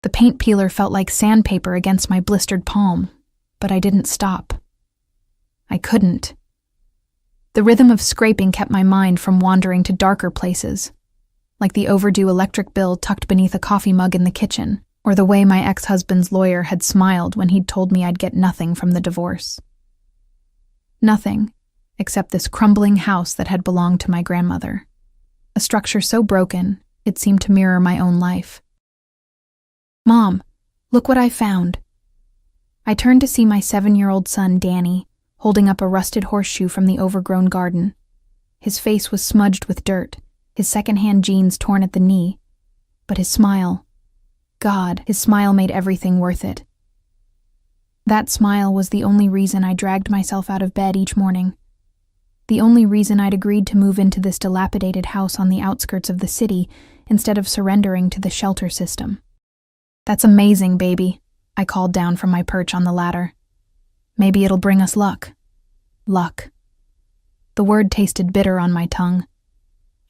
The paint peeler felt like sandpaper against my blistered palm, but I didn't stop. I couldn't. The rhythm of scraping kept my mind from wandering to darker places, like the overdue electric bill tucked beneath a coffee mug in the kitchen, or the way my ex-husband's lawyer had smiled when he'd told me I'd get nothing from the divorce. Nothing, except this crumbling house that had belonged to my grandmother. A structure so broken, it seemed to mirror my own life. "Mom, look what I found." I turned to see my 7-year-old son, Danny, holding up a rusted horseshoe from the overgrown garden. His face was smudged with dirt, his second-hand jeans torn at the knee, but his smile, God, his smile made everything worth it. That smile was the only reason I dragged myself out of bed each morning. The only reason I'd agreed to move into this dilapidated house on the outskirts of the city instead of surrendering to the shelter system. "That's amazing, baby," I called down from my perch on the ladder. "Maybe it'll bring us luck." Luck. The word tasted bitter on my tongue.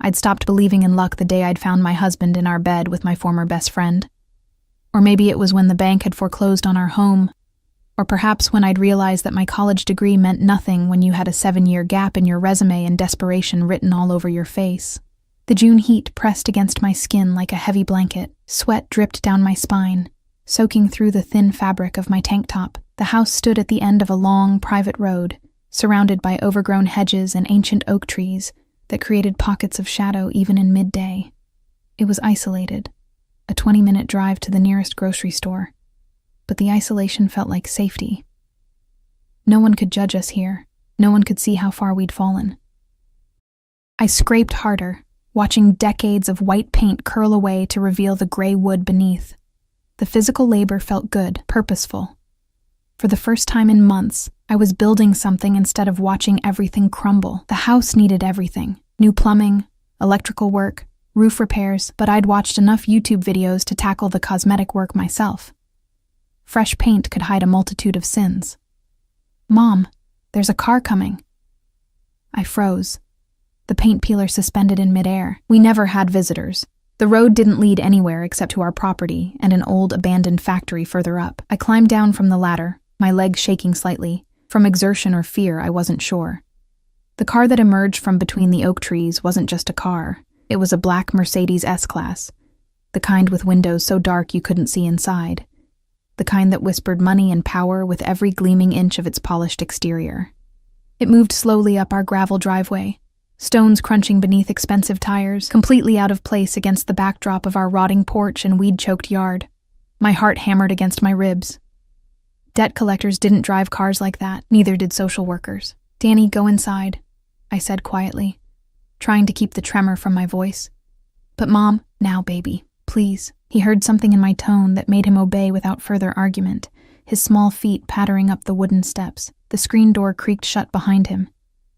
I'd stopped believing in luck the day I'd found my husband in our bed with my former best friend. Or maybe it was when the bank had foreclosed on our home. Or perhaps when I'd realized that my college degree meant nothing when you had a 7-year gap in your resume and desperation written all over your face. The June heat pressed against my skin like a heavy blanket. Sweat dripped down my spine, soaking through the thin fabric of my tank top. The house stood at the end of a long, private road, surrounded by overgrown hedges and ancient oak trees that created pockets of shadow even in midday. It was isolated, a 20-minute drive to the nearest grocery store, but the isolation felt like safety. No one could judge us here. No one could see how far we'd fallen. I scraped harder, watching decades of white paint curl away to reveal the gray wood beneath. The physical labor felt good, purposeful. For the first time in months, I was building something instead of watching everything crumble. The house needed everything: new plumbing, electrical work, roof repairs, but I'd watched enough YouTube videos to tackle the cosmetic work myself. Fresh paint could hide a multitude of sins. "Mom, there's a car coming." I froze, the paint peeler suspended in midair. We never had visitors. The road didn't lead anywhere except to our property and an old abandoned factory further up. I climbed down from the ladder, my legs shaking slightly. From exertion or fear, I wasn't sure. The car that emerged from between the oak trees wasn't just a car. It was a black Mercedes S-Class, the kind with windows so dark you couldn't see inside, the kind that whispered money and power with every gleaming inch of its polished exterior. It moved slowly up our gravel driveway, stones crunching beneath expensive tires, completely out of place against the backdrop of our rotting porch and weed-choked yard. My heart hammered against my ribs. Debt collectors didn't drive cars like that, neither did social workers. "Danny, go inside," I said quietly, trying to keep the tremor from my voice. "But Mom, now baby, please." He heard something in my tone that made him obey without further argument, his small feet pattering up the wooden steps. The screen door creaked shut behind him,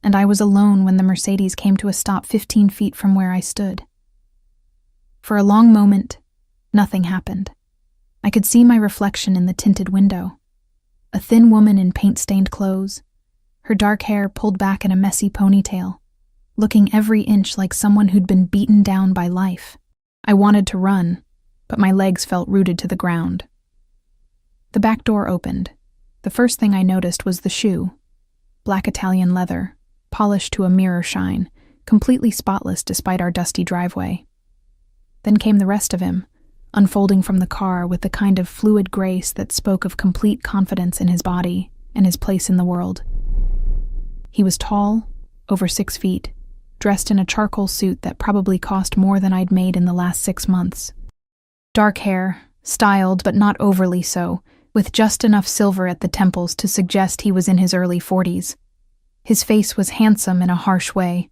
and I was alone when the Mercedes came to a stop 15 feet from where I stood. For a long moment, nothing happened. I could see my reflection in the tinted window. A thin woman in paint-stained clothes, her dark hair pulled back in a messy ponytail, looking every inch like someone who'd been beaten down by life. I wanted to run, but my legs felt rooted to the ground. The back door opened. The first thing I noticed was the shoe, black Italian leather, polished to a mirror shine, completely spotless despite our dusty driveway. Then came the rest of him, unfolding from the car with the kind of fluid grace that spoke of complete confidence in his body and his place in the world. He was tall, over 6 feet, dressed in a charcoal suit that probably cost more than I'd made in the last 6 months. Dark hair, styled but not overly so, with just enough silver at the temples to suggest he was in his early 40s. His face was handsome in a harsh way.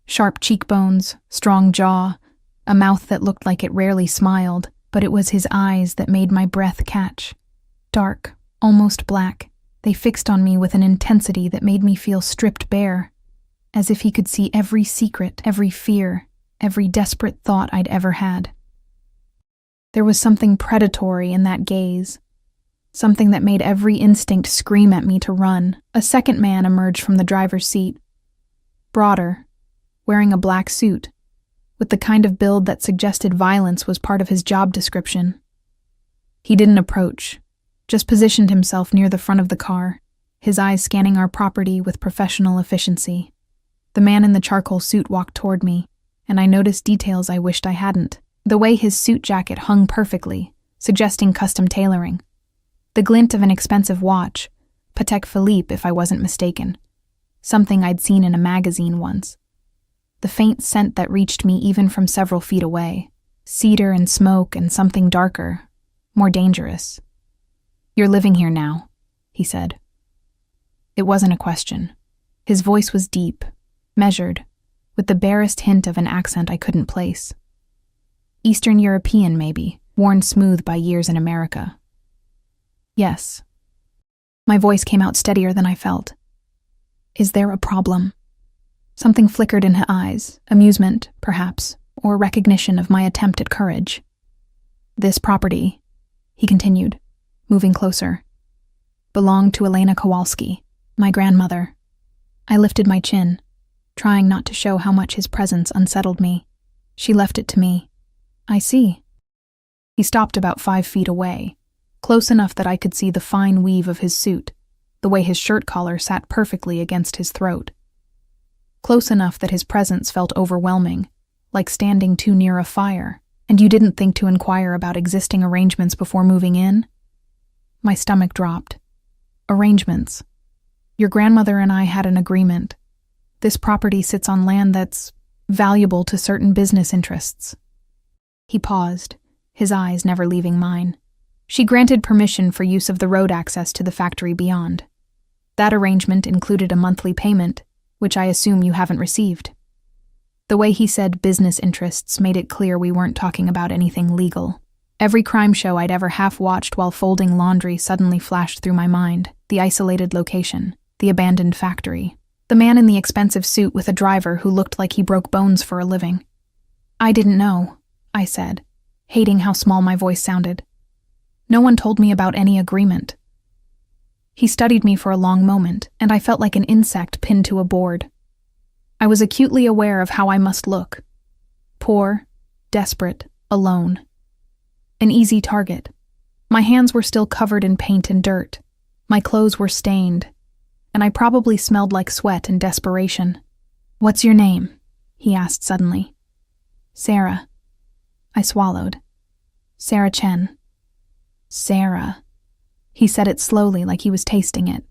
Sharp cheekbones, strong jaw, a mouth that looked like it rarely smiled, but it was his eyes that made my breath catch. Dark, almost black, they fixed on me with an intensity that made me feel stripped bare, as if he could see every secret, every fear, every desperate thought I'd ever had. There was something predatory in that gaze, something that made every instinct scream at me to run. A second man emerged from the driver's seat, broader, wearing a black suit, with the kind of build that suggested violence was part of his job description. He didn't approach, just positioned himself near the front of the car, his eyes scanning our property with professional efficiency. The man in the charcoal suit walked toward me, and I noticed details I wished I hadn't. The way his suit jacket hung perfectly, suggesting custom tailoring. The glint of an expensive watch, Patek Philippe if I wasn't mistaken. Something I'd seen in a magazine once. The faint scent that reached me even from several feet away. Cedar and smoke and something darker, more dangerous. "You're living here now," he said. It wasn't a question. His voice was deep, measured, with the barest hint of an accent I couldn't place. Eastern European, maybe, worn smooth by years in America. "Yes." My voice came out steadier than I felt. "Is there a problem?" Something flickered in her eyes, amusement, perhaps, or recognition of my attempt at courage. "This property," he continued, moving closer, "belonged to Elena Kowalski, my grandmother." I lifted my chin, trying not to show how much his presence unsettled me. "She left it to me." "I see." He stopped about 5 feet away, close enough that I could see the fine weave of his suit, the way his shirt collar sat perfectly against his throat. Close enough that his presence felt overwhelming, like standing too near a fire. "And you didn't think to inquire about existing arrangements before moving in?" My stomach dropped. "Arrangements? Your grandmother and I had an agreement. This property sits on land that's valuable to certain business interests." He paused, his eyes never leaving mine. "She granted permission for use of the road access to the factory beyond. That arrangement included a monthly payment, which I assume you haven't received." The way he said business interests made it clear we weren't talking about anything legal. Every crime show I'd ever half-watched while folding laundry suddenly flashed through my mind. The isolated location, the abandoned factory, the man in the expensive suit with a driver who looked like he broke bones for a living. "I didn't know," I said, hating how small my voice sounded. "No one told me about any agreement." He studied me for a long moment, and I felt like an insect pinned to a board. I was acutely aware of how I must look. Poor, desperate, alone. An easy target. My hands were still covered in paint and dirt. My clothes were stained, and I probably smelled like sweat and desperation. "What's your name?" he asked suddenly. "Sarah." I swallowed. "Sarah Chen." "Sarah." He said it slowly like he was tasting it.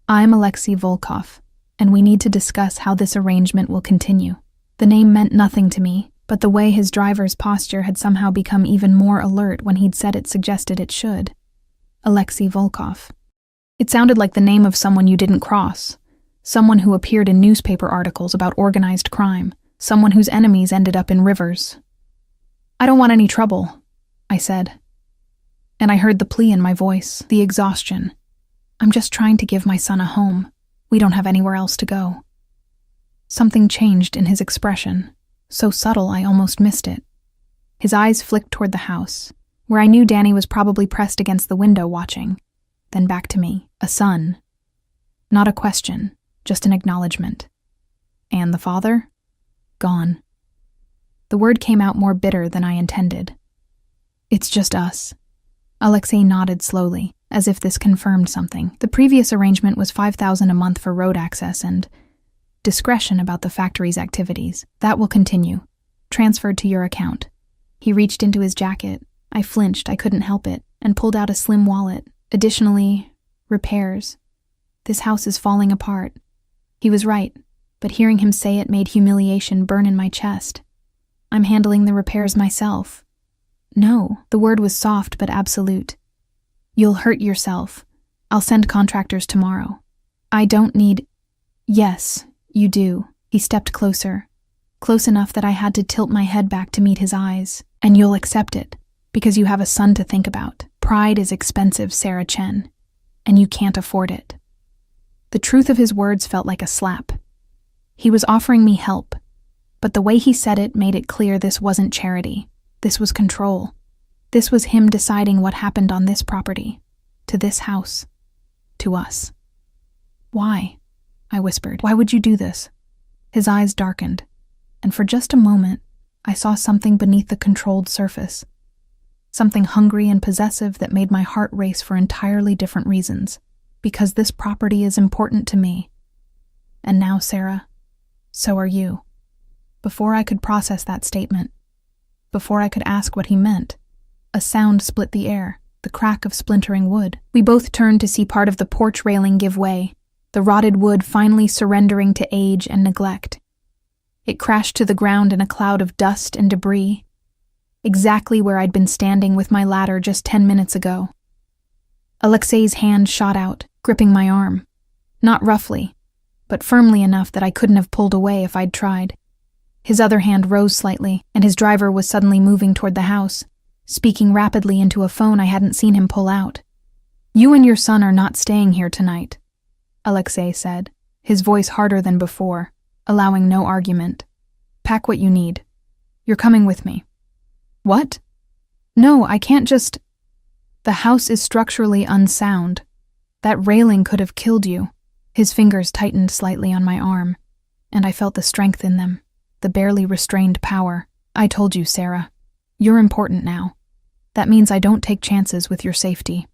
"I'm Alexei Volkov, and we need to discuss how this arrangement will continue." The name meant nothing to me, but the way his driver's posture had somehow become even more alert when he'd said it suggested it should. Alexei Volkov. It sounded like the name of someone you didn't cross, someone who appeared in newspaper articles about organized crime, someone whose enemies ended up in rivers. "I don't want any trouble," I said. And I heard the plea in my voice, the exhaustion. "I'm just trying to give my son a home. We don't have anywhere else to go." Something changed in his expression, so subtle I almost missed it. His eyes flicked toward the house, where I knew Danny was probably pressed against the window watching, then back to me, a son. Not a question, just an acknowledgement. And the father? Gone. The word came out more bitter than I intended. "It's just us." Alexei nodded slowly, as if this confirmed something. "The previous arrangement was $5,000 a month for road access and discretion about the factory's activities. That will continue. Transferred to your account." He reached into his jacket. I flinched, I couldn't help it, and pulled out a slim wallet. "Additionally, repairs. This house is falling apart." He was right, but hearing him say it made humiliation burn in my chest. "I'm handling the repairs myself." "No," the word was soft but absolute. "You'll hurt yourself. I'll send contractors tomorrow." "I don't need—" "Yes, you do." He stepped closer, close enough that I had to tilt my head back to meet his eyes. "And you'll accept it, because you have a son to think about. Pride is expensive, Sarah Chen, and you can't afford it." The truth of his words felt like a slap. He was offering me help, but the way he said it made it clear this wasn't charity. This was control. This was him deciding what happened on this property, to this house, to us. "Why?" I whispered. "Why would you do this?" His eyes darkened, and for just a moment, I saw something beneath the controlled surface. something hungry and possessive that made my heart race for entirely different reasons, because this property is important to me. And now, Sarah, so are you. Before I could process that statement, before I could ask what he meant, a sound split the air, the crack of splintering wood. We both turned to see part of the porch railing give way, the rotted wood finally surrendering to age and neglect. It crashed to the ground in a cloud of dust and debris, exactly where I'd been standing with my ladder just 10 minutes ago. Alexei's hand shot out, gripping my arm. Not roughly, but firmly enough that I couldn't have pulled away if I'd tried. His other hand rose slightly, and his driver was suddenly moving toward the house, speaking rapidly into a phone I hadn't seen him pull out. "You and your son are not staying here tonight," Alexei said, his voice harder than before, allowing no argument. "Pack what you need. You're coming with me." "What?" "No, I can't just—" "The house is structurally unsound. That railing could have killed you." His fingers tightened slightly on my arm, and I felt the strength in them, the barely restrained power. "I told you, Sarah. You're important now. That means I don't take chances with your safety."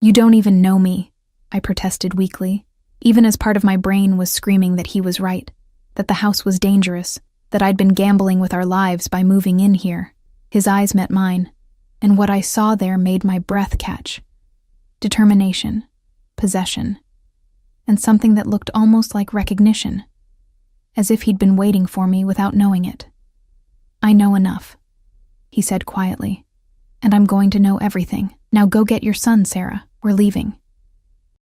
"You don't even know me," I protested weakly, even as part of my brain was screaming that he was right, that the house was dangerous, that I'd been gambling with our lives by moving in here. His eyes met mine, and what I saw there made my breath catch. Determination, possession, and something that looked almost like recognition, as if he'd been waiting for me without knowing it. "I know enough," he said quietly, "and I'm going to know everything. Now go get your son, Sarah. We're leaving."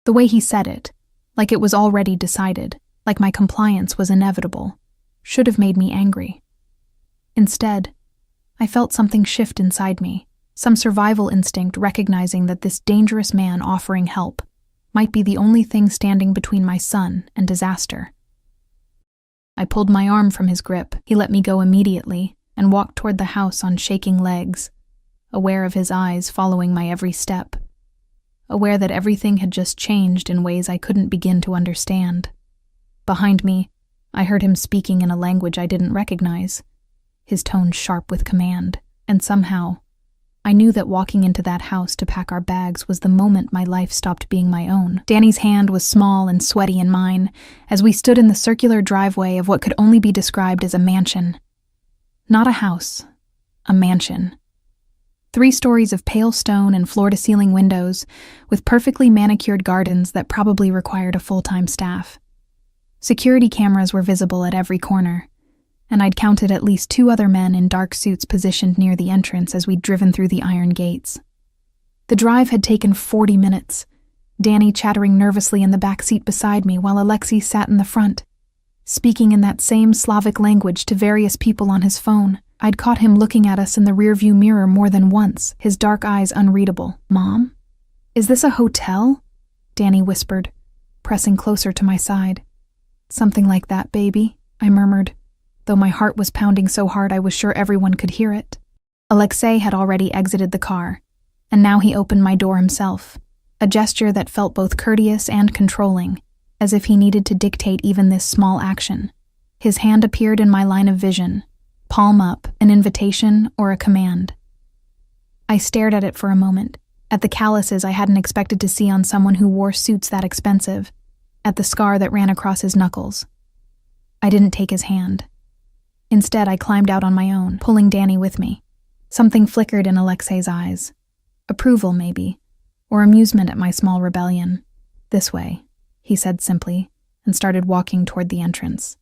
The way he said it, like it was already decided, like my compliance was inevitable, should have made me angry. Instead, I felt something shift inside me, some survival instinct recognizing that this dangerous man offering help might be the only thing standing between my son and disaster. I pulled my arm from his grip. He let me go immediately and walked toward the house on shaking legs, aware of his eyes following my every step, aware that everything had just changed in ways I couldn't begin to understand. Behind me, I heard him speaking in a language I didn't recognize, his tone sharp with command, and somehow, I knew that walking into that house to pack our bags was the moment my life stopped being my own. Danny's hand was small and sweaty in mine as we stood in the circular driveway of what could only be described as a mansion. Not a house, a mansion. 3 stories of pale stone and floor-to-ceiling windows, with perfectly manicured gardens that probably required a full-time staff. Security cameras were visible at every corner, and I'd counted at least 2 other men in dark suits positioned near the entrance as we'd driven through the iron gates. The drive had taken 40 minutes, Danny chattering nervously in the back seat beside me while Alexei sat in the front, speaking in that same Slavic language to various people on his phone. I'd caught him looking at us in the rearview mirror more than once, his dark eyes unreadable. "Mom? Is this a hotel?" Danny whispered, pressing closer to my side. "Something like that, baby," I murmured, though my heart was pounding so hard I was sure everyone could hear it. Alexei had already exited the car, and now he opened my door himself, a gesture that felt both courteous and controlling, as if he needed to dictate even this small action. His hand appeared in my line of vision, palm up, an invitation or a command. I stared at it for a moment, at the calluses I hadn't expected to see on someone who wore suits that expensive, at the scar that ran across his knuckles. I didn't take his hand. Instead, I climbed out on my own, pulling Danny with me. Something flickered in Alexei's eyes. Approval, maybe, or amusement at my small rebellion. "This way," he said simply, and started walking toward the entrance.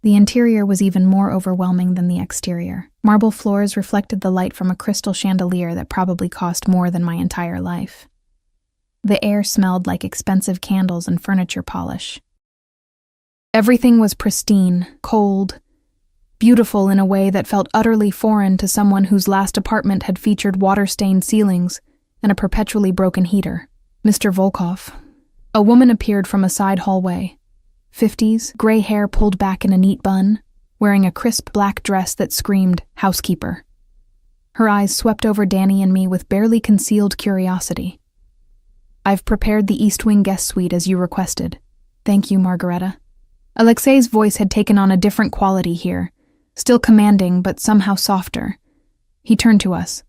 The interior was even more overwhelming than the exterior. Marble floors reflected the light from a crystal chandelier that probably cost more than my entire life. The air smelled like expensive candles and furniture polish. Everything was pristine, cold, beautiful in a way that felt utterly foreign to someone whose last apartment had featured water-stained ceilings and a perpetually broken heater. "Mr. Volkov." A woman appeared from a side hallway. 50s, gray hair pulled back in a neat bun, wearing a crisp black dress that screamed, "Housekeeper." Her eyes swept over Danny and me with barely concealed curiosity. "I've prepared the East Wing guest suite as you requested. Thank you, Margareta." Alexei's voice had taken on a different quality here, still commanding but somehow softer. He turned to us.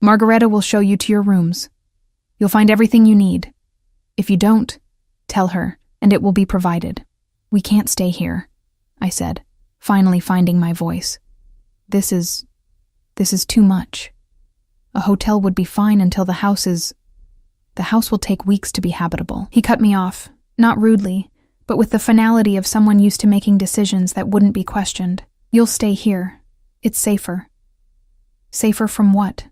Margareta will show you to your rooms. You'll find everything you need. If you don't, tell her, and it will be provided. We can't stay here, I said, finally finding my voice. This is too much. A hotel would be fine until the house will take weeks to be habitable. He cut me off, not rudely, but with the finality of someone used to making decisions that wouldn't be questioned. You'll stay here. It's safer. Safer from what?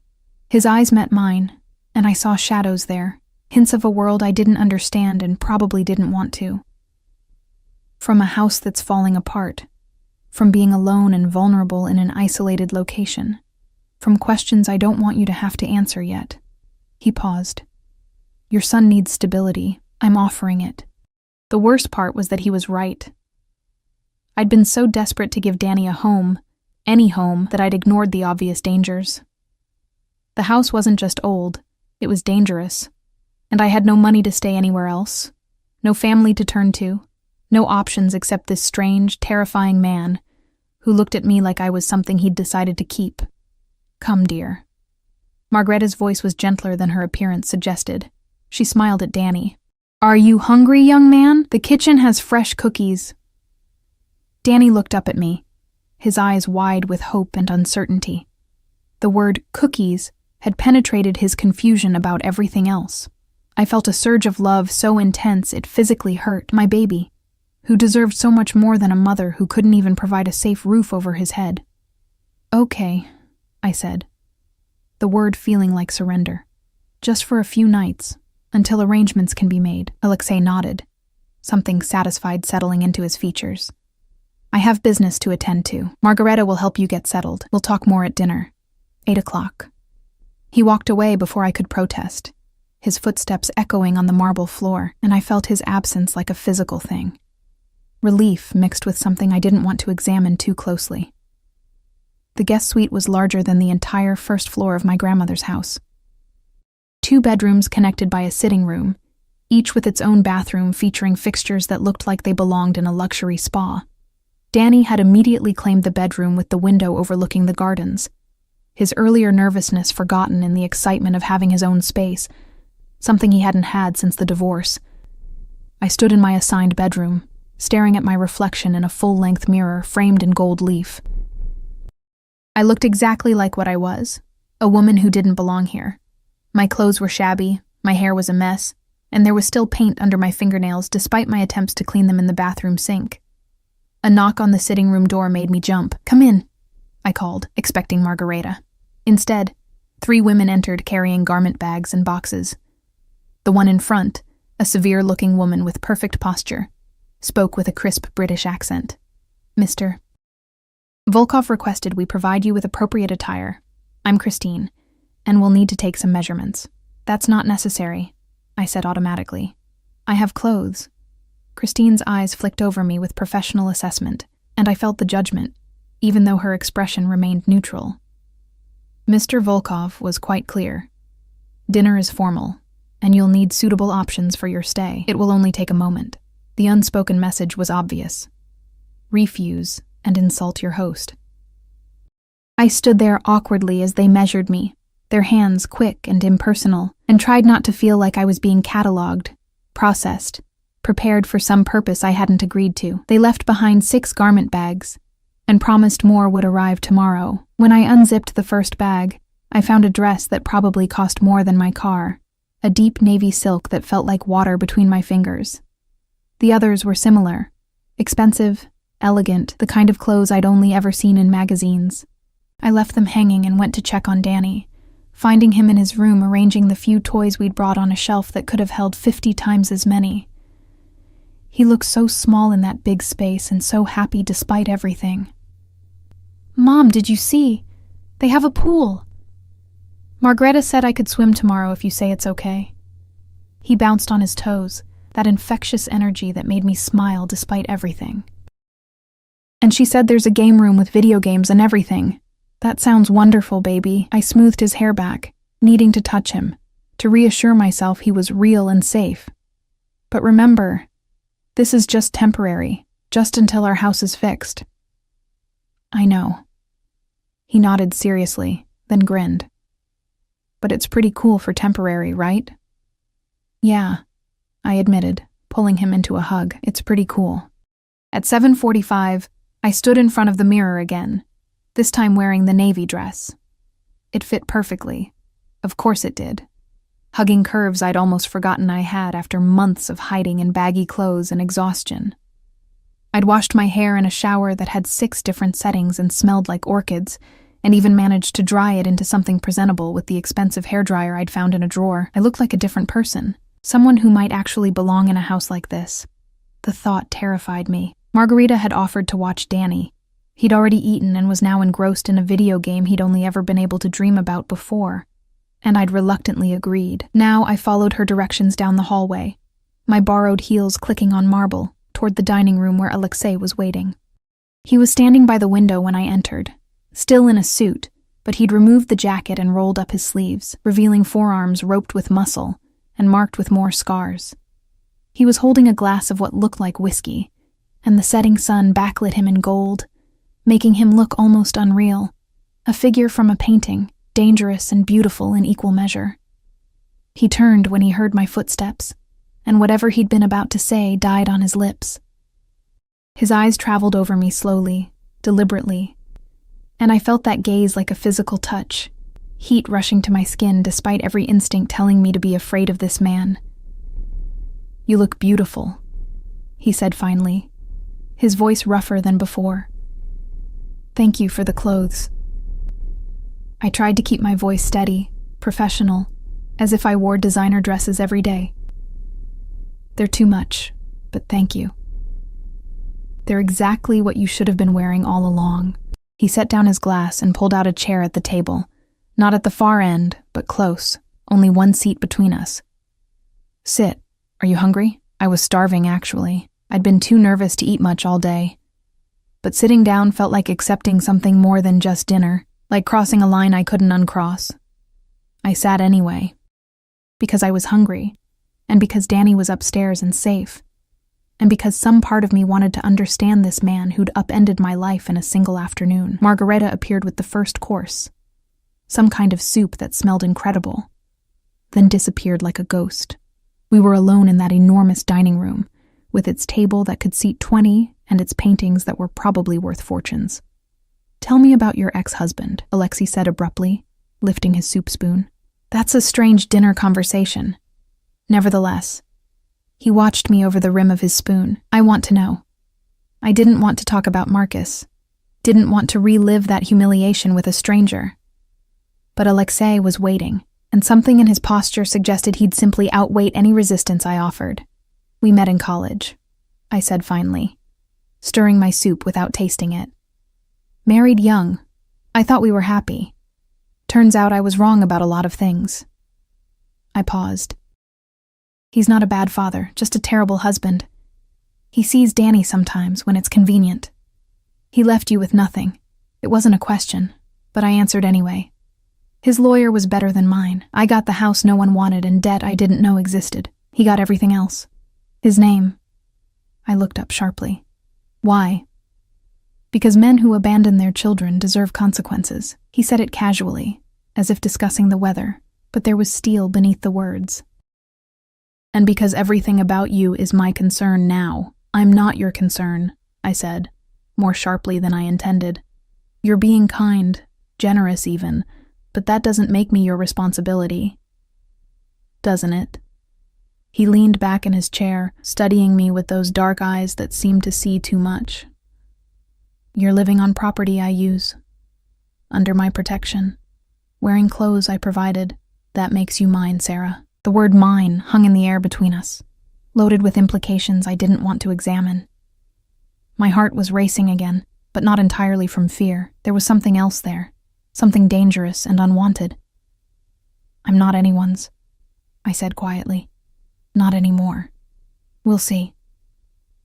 His eyes met mine, and I saw shadows there, hints of a world I didn't understand and probably didn't want to. From a house that's falling apart, from being alone and vulnerable in an isolated location, from questions I don't want you to have to answer yet. He paused. Your son needs stability. I'm offering it. The worst part was that he was right. I'd been so desperate to give Danny a home, any home, that I'd ignored the obvious dangers. The house wasn't just old, it was dangerous, and I had no money to stay anywhere else, no family to turn to, no options except this strange, terrifying man who looked at me like I was something he'd decided to keep. Come, dear. Margareta's voice was gentler than her appearance suggested. She smiled at Danny. Are you hungry, young man? The kitchen has fresh cookies. Danny looked up at me, his eyes wide with hope and uncertainty. The word cookies had penetrated his confusion about everything else. I felt a surge of love so intense it physically hurt my baby, who deserved so much more than a mother who couldn't even provide a safe roof over his head. Okay, I said, the word feeling like surrender. Just for a few nights, until arrangements can be made. Alexei nodded, something satisfied settling into his features. I have business to attend to. Margareta will help you get settled. We'll talk more at dinner. 8 o'clock. He walked away before I could protest, his footsteps echoing on the marble floor, and I felt his absence like a physical thing. Relief mixed with something I didn't want to examine too closely. The guest suite was larger than the entire first floor of my grandmother's house. 2 bedrooms connected by a sitting room, each with its own bathroom featuring fixtures that looked like they belonged in a luxury spa. Danny had immediately claimed the bedroom with the window overlooking the gardens, his earlier nervousness forgotten in the excitement of having his own space, something he hadn't had since the divorce. I stood in my assigned bedroom, staring at my reflection in a full-length mirror framed in gold leaf. I looked exactly like what I was, a woman who didn't belong here. My clothes were shabby, my hair was a mess, and there was still paint under my fingernails despite my attempts to clean them in the bathroom sink. A knock on the sitting room door made me jump. Come in, I called, expecting Margareta. Instead, 3 women entered carrying garment bags and boxes. The one in front, a severe-looking woman with perfect posture, spoke with a crisp British accent. Mr. Volkov requested we provide you with appropriate attire. I'm Christine, and we'll need to take some measurements. That's not necessary, I said automatically. I have clothes. Christine's eyes flicked over me with professional assessment, and I felt the judgment, even though her expression remained neutral. Mr. Volkov was quite clear. Dinner is formal, and you'll need suitable options for your stay. It will only take a moment. The unspoken message was obvious. Refuse and insult your host. I stood there awkwardly as they measured me, their hands quick and impersonal, and tried not to feel like I was being catalogued, processed, prepared for some purpose I hadn't agreed to. They left behind 6 garment bags, and promised more would arrive tomorrow. When I unzipped the first bag, I found a dress that probably cost more than my car, a deep navy silk that felt like water between my fingers. The others were similar, expensive, elegant, the kind of clothes I'd only ever seen in magazines. I left them hanging and went to check on Danny, finding him in his room arranging the few toys we'd brought on a shelf that could have held 50 times as many. He looked so small in that big space and so happy despite everything. Mom, did you see? They have a pool. Margareta said I could swim tomorrow if you say it's okay. He bounced on his toes, that infectious energy that made me smile despite everything. And she said there's a game room with video games and everything. That sounds wonderful, baby. I smoothed his hair back, needing to touch him, to reassure myself he was real and safe. But remember, this is just temporary, just until our house is fixed. I know. He nodded seriously, then grinned. but it's pretty cool for temporary, right? Yeah, I admitted, pulling him into a hug. It's pretty cool. At 7:45, I stood in front of the mirror again, this time wearing the navy dress. It fit perfectly. Of course it did. Hugging curves I'd almost forgotten I had after months of hiding in baggy clothes and exhaustion. I'd washed my hair in a shower that had 6 different settings and smelled like orchids, and even managed to dry it into something presentable with the expensive hairdryer I'd found in a drawer. I looked like a different person, someone who might actually belong in a house like this. The thought terrified me. Margarita had offered to watch Danny. He'd already eaten and was now engrossed in a video game he'd only ever been able to dream about before, and I'd reluctantly agreed. Now I followed her directions down the hallway, my borrowed heels clicking on marble, toward the dining room where Alexei was waiting. He was standing by the window when I entered, still in a suit, but he'd removed the jacket and rolled up his sleeves, revealing forearms roped with muscle and marked with more scars. He was holding a glass of what looked like whiskey, and the setting sun backlit him in gold, making him look almost unreal, a figure from a painting, dangerous and beautiful in equal measure. He turned when he heard my footsteps, and whatever he'd been about to say died on his lips. His eyes traveled over me slowly, deliberately, and I felt that gaze like a physical touch, heat rushing to my skin despite every instinct telling me to be afraid of this man. "You look beautiful," he said finally, his voice rougher than before. "Thank you for the clothes." I tried to keep my voice steady, professional, as if I wore designer dresses every day. "They're too much, but thank you." "They're exactly what you should have been wearing all along." He set down his glass and pulled out a chair at the table, not at the far end, but close, only one seat between us. "Sit. Are you hungry?" I was starving, actually. I'd been too nervous to eat much all day. But sitting down felt like accepting something more than just dinner, like crossing a line I couldn't uncross. I sat anyway, because I was hungry, and because Danny was upstairs and safe, and because some part of me wanted to understand this man who'd upended my life in a single afternoon. Margarita appeared with the first course, some kind of soup that smelled incredible, then disappeared like a ghost. We were alone in that enormous dining room, with its table that could seat 20 and its paintings that were probably worth fortunes. "Tell me about your ex-husband," Alexei said abruptly, lifting his soup spoon. "That's a strange dinner conversation." Nevertheless, he watched me over the rim of his spoon. "I want to know." I didn't want to talk about Marcus, didn't want to relive that humiliation with a stranger. But Alexei was waiting, and something in his posture suggested he'd simply outweight any resistance I offered. "We met in college," I said finally, stirring my soup without tasting it. "Married young. I thought we were happy. Turns out I was wrong about a lot of things." I paused. "He's not a bad father, just a terrible husband. He sees Danny sometimes when it's convenient. He left you with nothing. It wasn't a question, but I answered anyway. His lawyer was better than mine. I got the house no one wanted and debt I didn't know existed. He got everything else. His name." I looked up sharply. "Why?" "Because men who abandon their children deserve consequences." He said it casually, as if discussing the weather, but there was steel beneath the words. "And because everything about you is my concern now. I'm not your concern," I said, more sharply than I intended. "You're being kind, generous even, but that doesn't make me your responsibility." "Doesn't it?" He leaned back in his chair, studying me with those dark eyes that seemed to see too much. "You're living on property I use, under my protection, wearing clothes I provided. That makes you mine, Sarah." The word mine hung in the air between us, loaded with implications I didn't want to examine. My heart was racing again, but not entirely from fear. There was something else there, something dangerous and unwanted. "I'm not anyone's," I said quietly. "Not anymore. We'll see."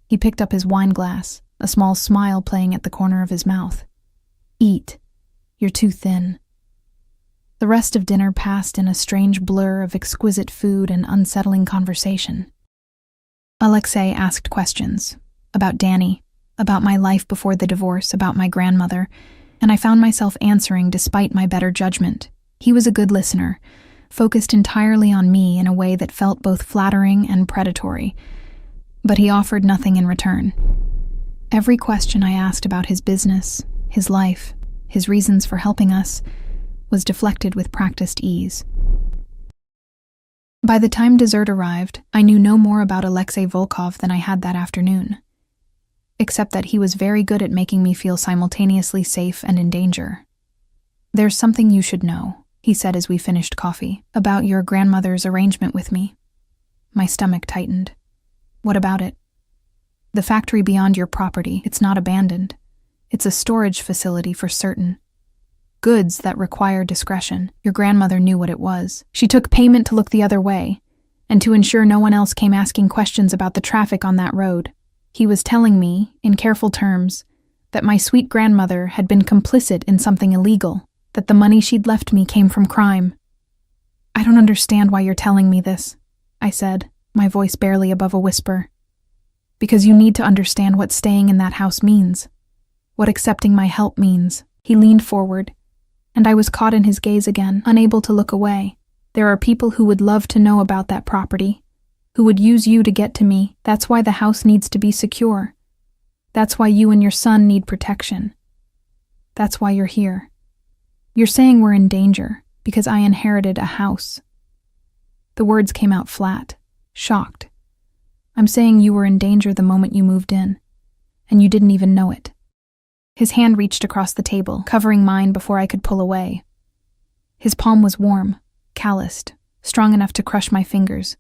He picked up his wine glass, a small smile playing at the corner of his mouth. "Eat. You're too thin." The rest of dinner passed in a strange blur of exquisite food and unsettling conversation. Alexei asked questions about Danny, about my life before the divorce, about my grandmother, and I found myself answering despite my better judgment. He was a good listener, focused entirely on me in a way that felt both flattering and predatory, but he offered nothing in return. Every question I asked about his business, his life, his reasons for helping us, was deflected with practiced ease. By the time dessert arrived, I knew no more about Alexei Volkov than I had that afternoon, except that he was very good at making me feel simultaneously safe and in danger. "There's something you should know," he said as we finished coffee, "about your grandmother's arrangement with me." My stomach tightened. "What about it?" "The factory beyond your property, it's not abandoned. It's a storage facility for certain goods that require discretion. Your grandmother knew what it was. She took payment to look the other way, and to ensure no one else came asking questions about the traffic on that road." He was telling me, in careful terms, that my sweet grandmother had been complicit in something illegal, that the money she'd left me came from crime. "I don't understand why you're telling me this," I said, my voice barely above a whisper. "Because you need to understand what staying in that house means, what accepting my help means." He leaned forward, and I was caught in his gaze again, unable to look away. "There are people who would love to know about that property, who would use you to get to me. That's why the house needs to be secure. That's why you and your son need protection. That's why you're here. You're saying we're in danger because I inherited a house." The words came out flat, shocked. "I'm saying you were in danger the moment you moved in, and you didn't even know it." His hand reached across the table, covering mine before I could pull away. His palm was warm, calloused, strong enough to crush my fingers,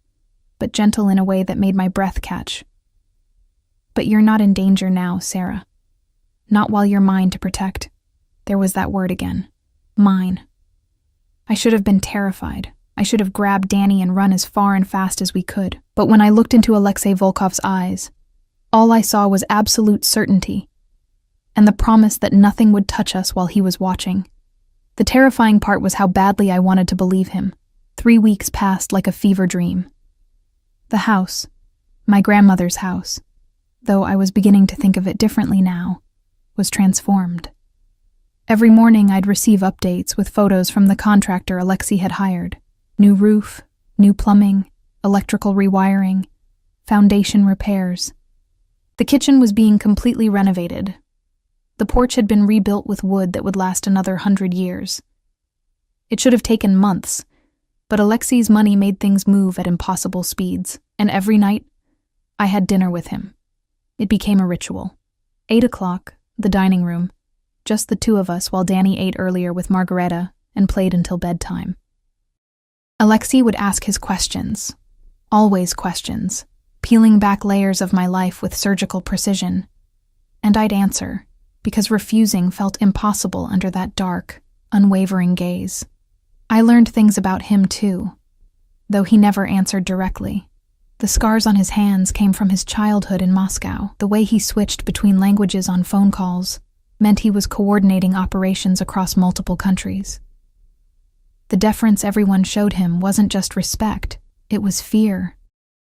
but gentle in a way that made my breath catch. "But you're not in danger now, Sarah. Not while you're mine to protect." There was that word again. Mine. I should have been terrified. I should have grabbed Danny and run as far and fast as we could. But when I looked into Alexei Volkov's eyes, all I saw was absolute certainty, and the promise that nothing would touch us while he was watching. The terrifying part was how badly I wanted to believe him. 3 weeks passed like a fever dream. The house, my grandmother's house, though I was beginning to think of it differently now, was transformed. Every morning I'd receive updates with photos from the contractor Alexei had hired. New roof, new plumbing, electrical rewiring, foundation repairs. The kitchen was being completely renovated. The porch had been rebuilt with wood that would last another 100 years. It should have taken months, but Alexei's money made things move at impossible speeds, and every night, I had dinner with him. It became a ritual. 8 o'clock, the dining room, just the two of us while Danny ate earlier with Margareta and played until bedtime. Alexei would ask his questions, always questions, peeling back layers of my life with surgical precision, and I'd answer, because refusing felt impossible under that dark, unwavering gaze. I learned things about him too, though he never answered directly. The scars on his hands came from his childhood in Moscow. The way he switched between languages on phone calls meant he was coordinating operations across multiple countries. The deference everyone showed him wasn't just respect, it was fear.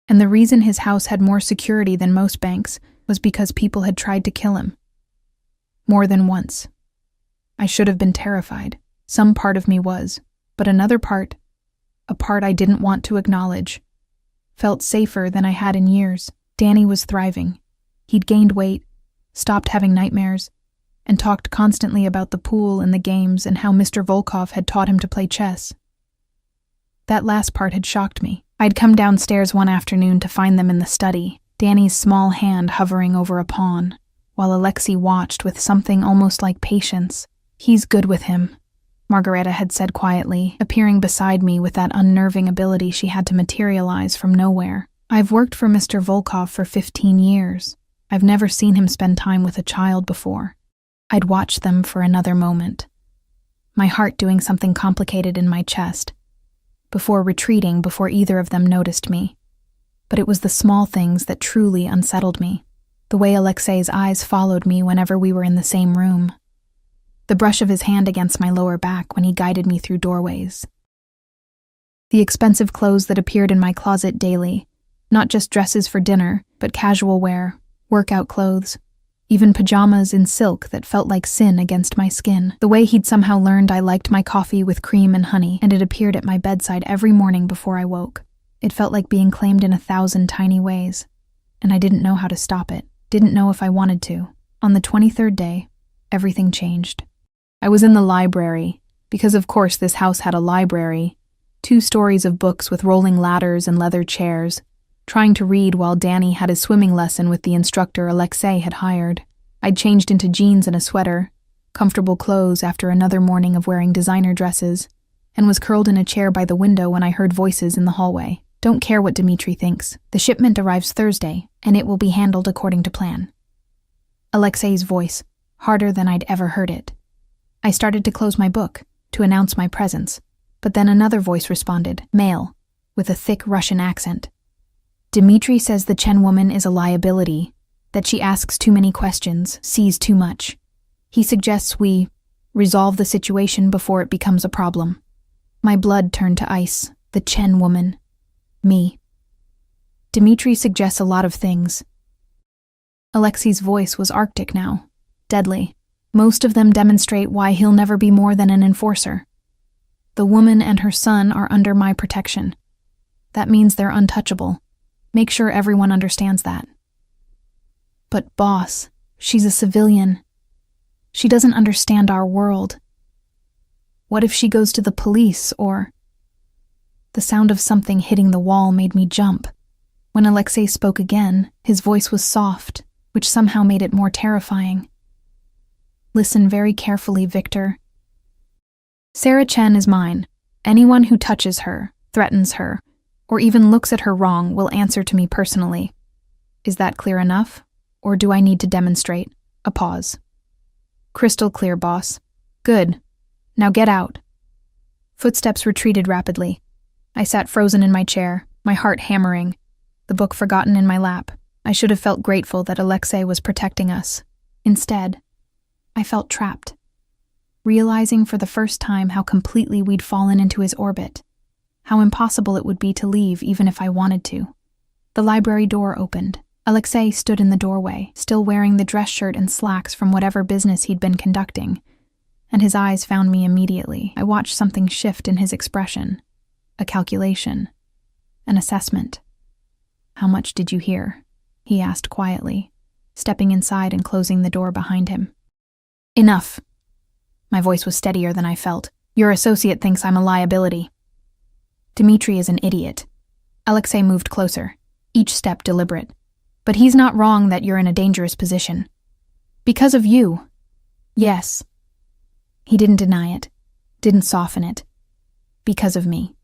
And the reason his house had more security than most banks was because people had tried to kill him. More than once. I should have been terrified. Some part of me was, but another part, a part I didn't want to acknowledge, felt safer than I had in years. Danny was thriving. He'd gained weight, stopped having nightmares, and talked constantly about the pool and the games and how Mr. Volkov had taught him to play chess. That last part had shocked me. I'd come downstairs one afternoon to find them in the study, Danny's small hand hovering over a pawn, while Alexei watched with something almost like patience. "He's good with him," Margareta had said quietly, appearing beside me with that unnerving ability she had to materialize from nowhere. "I've worked for Mr. Volkov for 15 years. I've never seen him spend time with a child before." I'd watched them for another moment, my heart doing something complicated in my chest, before retreating before either of them noticed me. But it was the small things that truly unsettled me. The way Alexei's eyes followed me whenever we were in the same room. The brush of his hand against my lower back when he guided me through doorways. The expensive clothes that appeared in my closet daily, not just dresses for dinner, but casual wear, workout clothes, even pajamas in silk that felt like sin against my skin. The way he'd somehow learned I liked my coffee with cream and honey, and it appeared at my bedside every morning before I woke. It felt like being claimed in 1,000 tiny ways, and I didn't know how to stop it, didn't know if I wanted to. On the 23rd day, everything changed. I was in the library, because of course this house had a library, 2 stories of books with rolling ladders and leather chairs, trying to read while Danny had his swimming lesson with the instructor Alexei had hired. I'd changed into jeans and a sweater, comfortable clothes after another morning of wearing designer dresses, and was curled in a chair by the window when I heard voices in the hallway. Don't care what Dmitri thinks. The shipment arrives Thursday, and it will be handled according to plan. Alexei's voice, harder than I'd ever heard it. I started to close my book, to announce my presence, but then another voice responded, male, with a thick Russian accent. Dmitri says the Chen woman is a liability, that she asks too many questions, sees too much. He suggests we resolve the situation before it becomes a problem. My blood turned to ice. The Chen woman. Me. Dmitri suggests a lot of things. Alexei's voice was arctic now, deadly. Most of them demonstrate why he'll never be more than an enforcer. The woman and her son are under my protection. That means they're untouchable. Make sure everyone understands that. But boss, she's a civilian. She doesn't understand our world. What if she goes to the police or... The sound of something hitting the wall made me jump. When Alexei spoke again, his voice was soft, which somehow made it more terrifying. Listen very carefully, Victor. Sarah Chen is mine. Anyone who touches her, threatens her, or even looks at her wrong will answer to me personally. Is that clear enough? Or do I need to demonstrate? A pause. Crystal clear, boss. Good. Now get out. Footsteps retreated rapidly. I sat frozen in my chair, my heart hammering, the book forgotten in my lap. I should have felt grateful that Alexei was protecting us. Instead, I felt trapped, realizing for the first time how completely we'd fallen into his orbit, how impossible it would be to leave even if I wanted to. The library door opened. Alexei stood in the doorway, still wearing the dress shirt and slacks from whatever business he'd been conducting, and his eyes found me immediately. I watched something shift in his expression. A calculation. An assessment. How much did you hear? He asked quietly, stepping inside and closing the door behind him. Enough. My voice was steadier than I felt. Your associate thinks I'm a liability. Dmitri is an idiot. Alexei moved closer, each step deliberate. But he's not wrong that you're in a dangerous position. Because of you. Yes. He didn't deny it, didn't soften it. Because of me.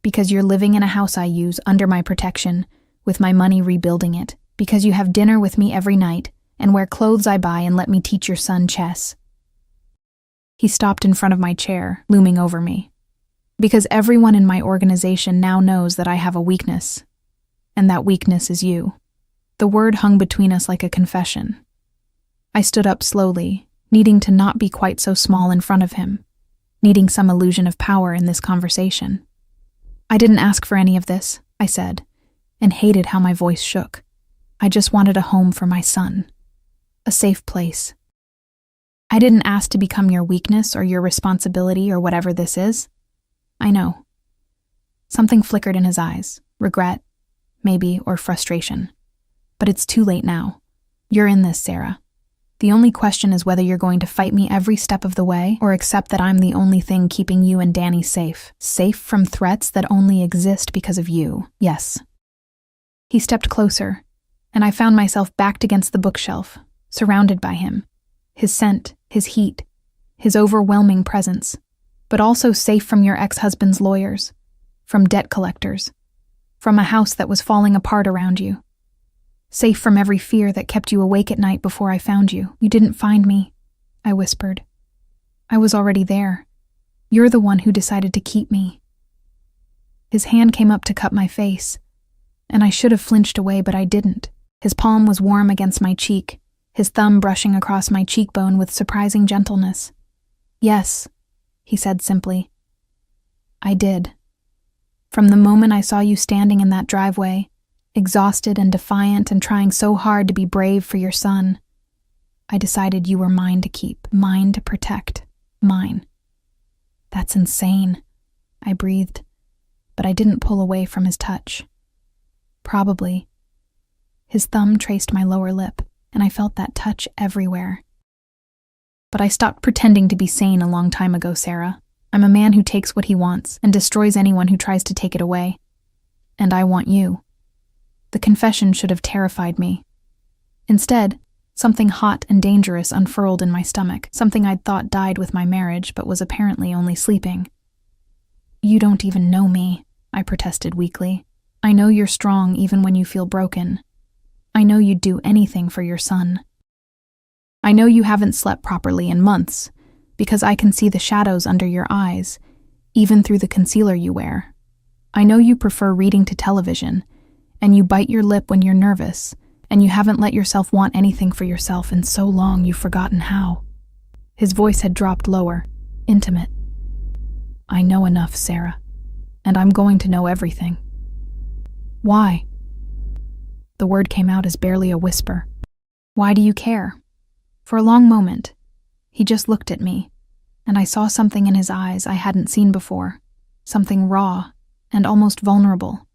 Because you're living in a house I use under my protection, with my money rebuilding it. Because you have dinner with me every night, and wear clothes I buy and let me teach your son chess. He stopped in front of my chair, looming over me. Because everyone in my organization now knows that I have a weakness. And that weakness is you. The word hung between us like a confession. I stood up slowly, needing to not be quite so small in front of him, needing some illusion of power in this conversation. I didn't ask for any of this, I said, and hated how my voice shook. I just wanted a home for my son. A safe place. I didn't ask to become your weakness or your responsibility or whatever this is. I know. Something flickered in his eyes, regret, maybe, or frustration. But it's too late now. You're in this, Sarah. The only question is whether you're going to fight me every step of the way or accept that I'm the only thing keeping you and Danny safe. Safe from threats that only exist because of you. Yes. He stepped closer, and I found myself backed against the bookshelf, surrounded by him. His scent, his heat, his overwhelming presence. But also safe from your ex-husband's lawyers, from debt collectors, from a house that was falling apart around you. Safe from every fear that kept you awake at night before I found you. You didn't find me, I whispered. I was already there. You're the one who decided to keep me. His hand came up to cup my face, and I should have flinched away, but I didn't. His palm was warm against my cheek, his thumb brushing across my cheekbone with surprising gentleness. Yes, he said simply. I did. From the moment I saw you standing in that driveway, exhausted and defiant and trying so hard to be brave for your son, I decided you were mine to keep, mine to protect, mine. That's insane, I breathed, but I didn't pull away from his touch. Probably. His thumb traced my lower lip, and I felt that touch everywhere. But I stopped pretending to be sane a long time ago, Sarah. I'm a man who takes what he wants and destroys anyone who tries to take it away. And I want you. The confession should have terrified me. Instead, something hot and dangerous unfurled in my stomach, something I'd thought died with my marriage but was apparently only sleeping. You don't even know me, I protested weakly. I know you're strong even when you feel broken. I know you'd do anything for your son. I know you haven't slept properly in months, because I can see the shadows under your eyes, even through the concealer you wear. I know you prefer reading to television, and you bite your lip when you're nervous, and you haven't let yourself want anything for yourself in so long you've forgotten how. His voice had dropped lower, intimate. I know enough, Sarah, and I'm going to know everything. Why? The word came out as barely a whisper. Why do you care? For a long moment, he just looked at me, and I saw something in his eyes I hadn't seen before, something raw and almost vulnerable.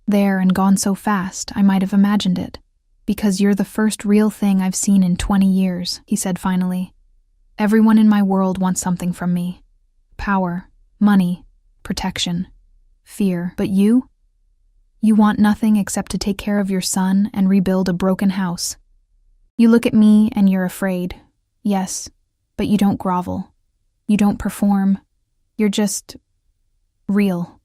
There and gone so fast, I might have imagined it. Because you're the first real thing I've seen in 20 years, he said finally. Everyone in my world wants something from me. Power, money, protection, fear. But you? You want nothing except to take care of your son and rebuild a broken house. You look at me and you're afraid. Yes, but you don't grovel. You don't perform. You're just real.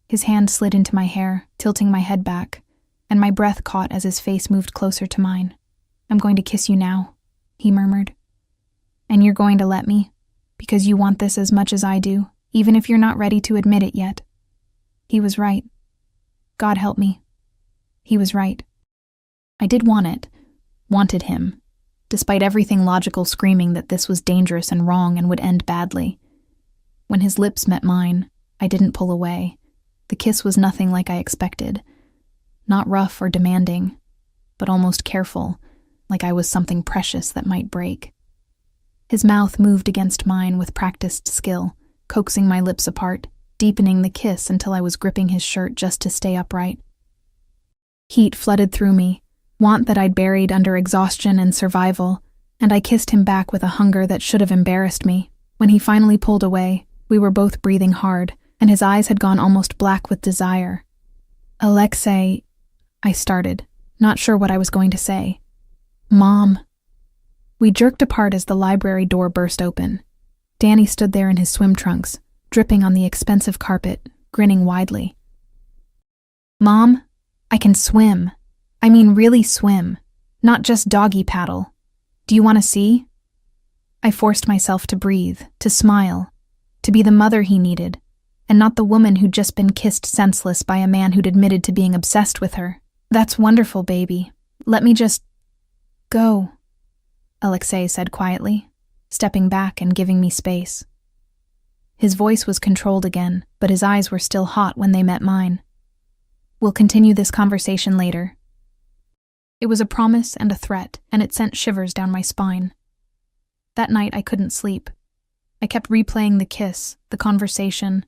His hand slid into my hair, tilting my head back, and my breath caught as his face moved closer to mine. I'm going to kiss you now, he murmured. And you're going to let me? Because you want this as much as I do, even if you're not ready to admit it yet. He was right. God help me. He was right. I did want it, wanted him, despite everything logical screaming that this was dangerous and wrong and would end badly. When his lips met mine, I didn't pull away. The kiss was nothing like I expected. Not rough or demanding, but almost careful, like I was something precious that might break. His mouth moved against mine with practiced skill, coaxing my lips apart, deepening the kiss until I was gripping his shirt just to stay upright. Heat flooded through me, want that I'd buried under exhaustion and survival, and I kissed him back with a hunger that should have embarrassed me. When he finally pulled away, we were both breathing hard, and his eyes had gone almost black with desire. Alexei, I started, not sure what I was going to say. Mom. We jerked apart as the library door burst open. Danny stood there in his swim trunks, dripping on the expensive carpet, grinning widely. Mom, I can swim. I mean really swim, not just doggy paddle. Do you want to see? I forced myself to breathe, to smile, to be the mother he needed, and not the woman who'd just been kissed senseless by a man who'd admitted to being obsessed with her. That's wonderful, baby. Let me just go, Alexei said quietly, stepping back and giving me space. His voice was controlled again, but his eyes were still hot when they met mine. We'll continue this conversation later. It was a promise and a threat, and it sent shivers down my spine. That night I couldn't sleep. I kept replaying the kiss, the conversation,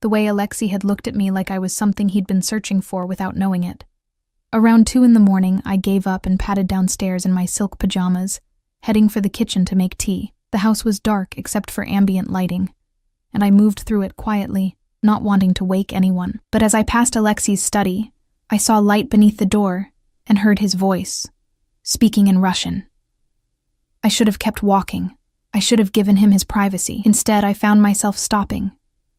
the way Alexei had looked at me like I was something he'd been searching for without knowing it. Around 2 a.m, I gave up and padded downstairs in my silk pajamas, heading for the kitchen to make tea. The house was dark except for ambient lighting, and I moved through it quietly, not wanting to wake anyone. But as I passed Alexei's study, I saw light beneath the door and heard his voice, speaking in Russian. I should have kept walking. I should have given him his privacy. Instead, I found myself stopping,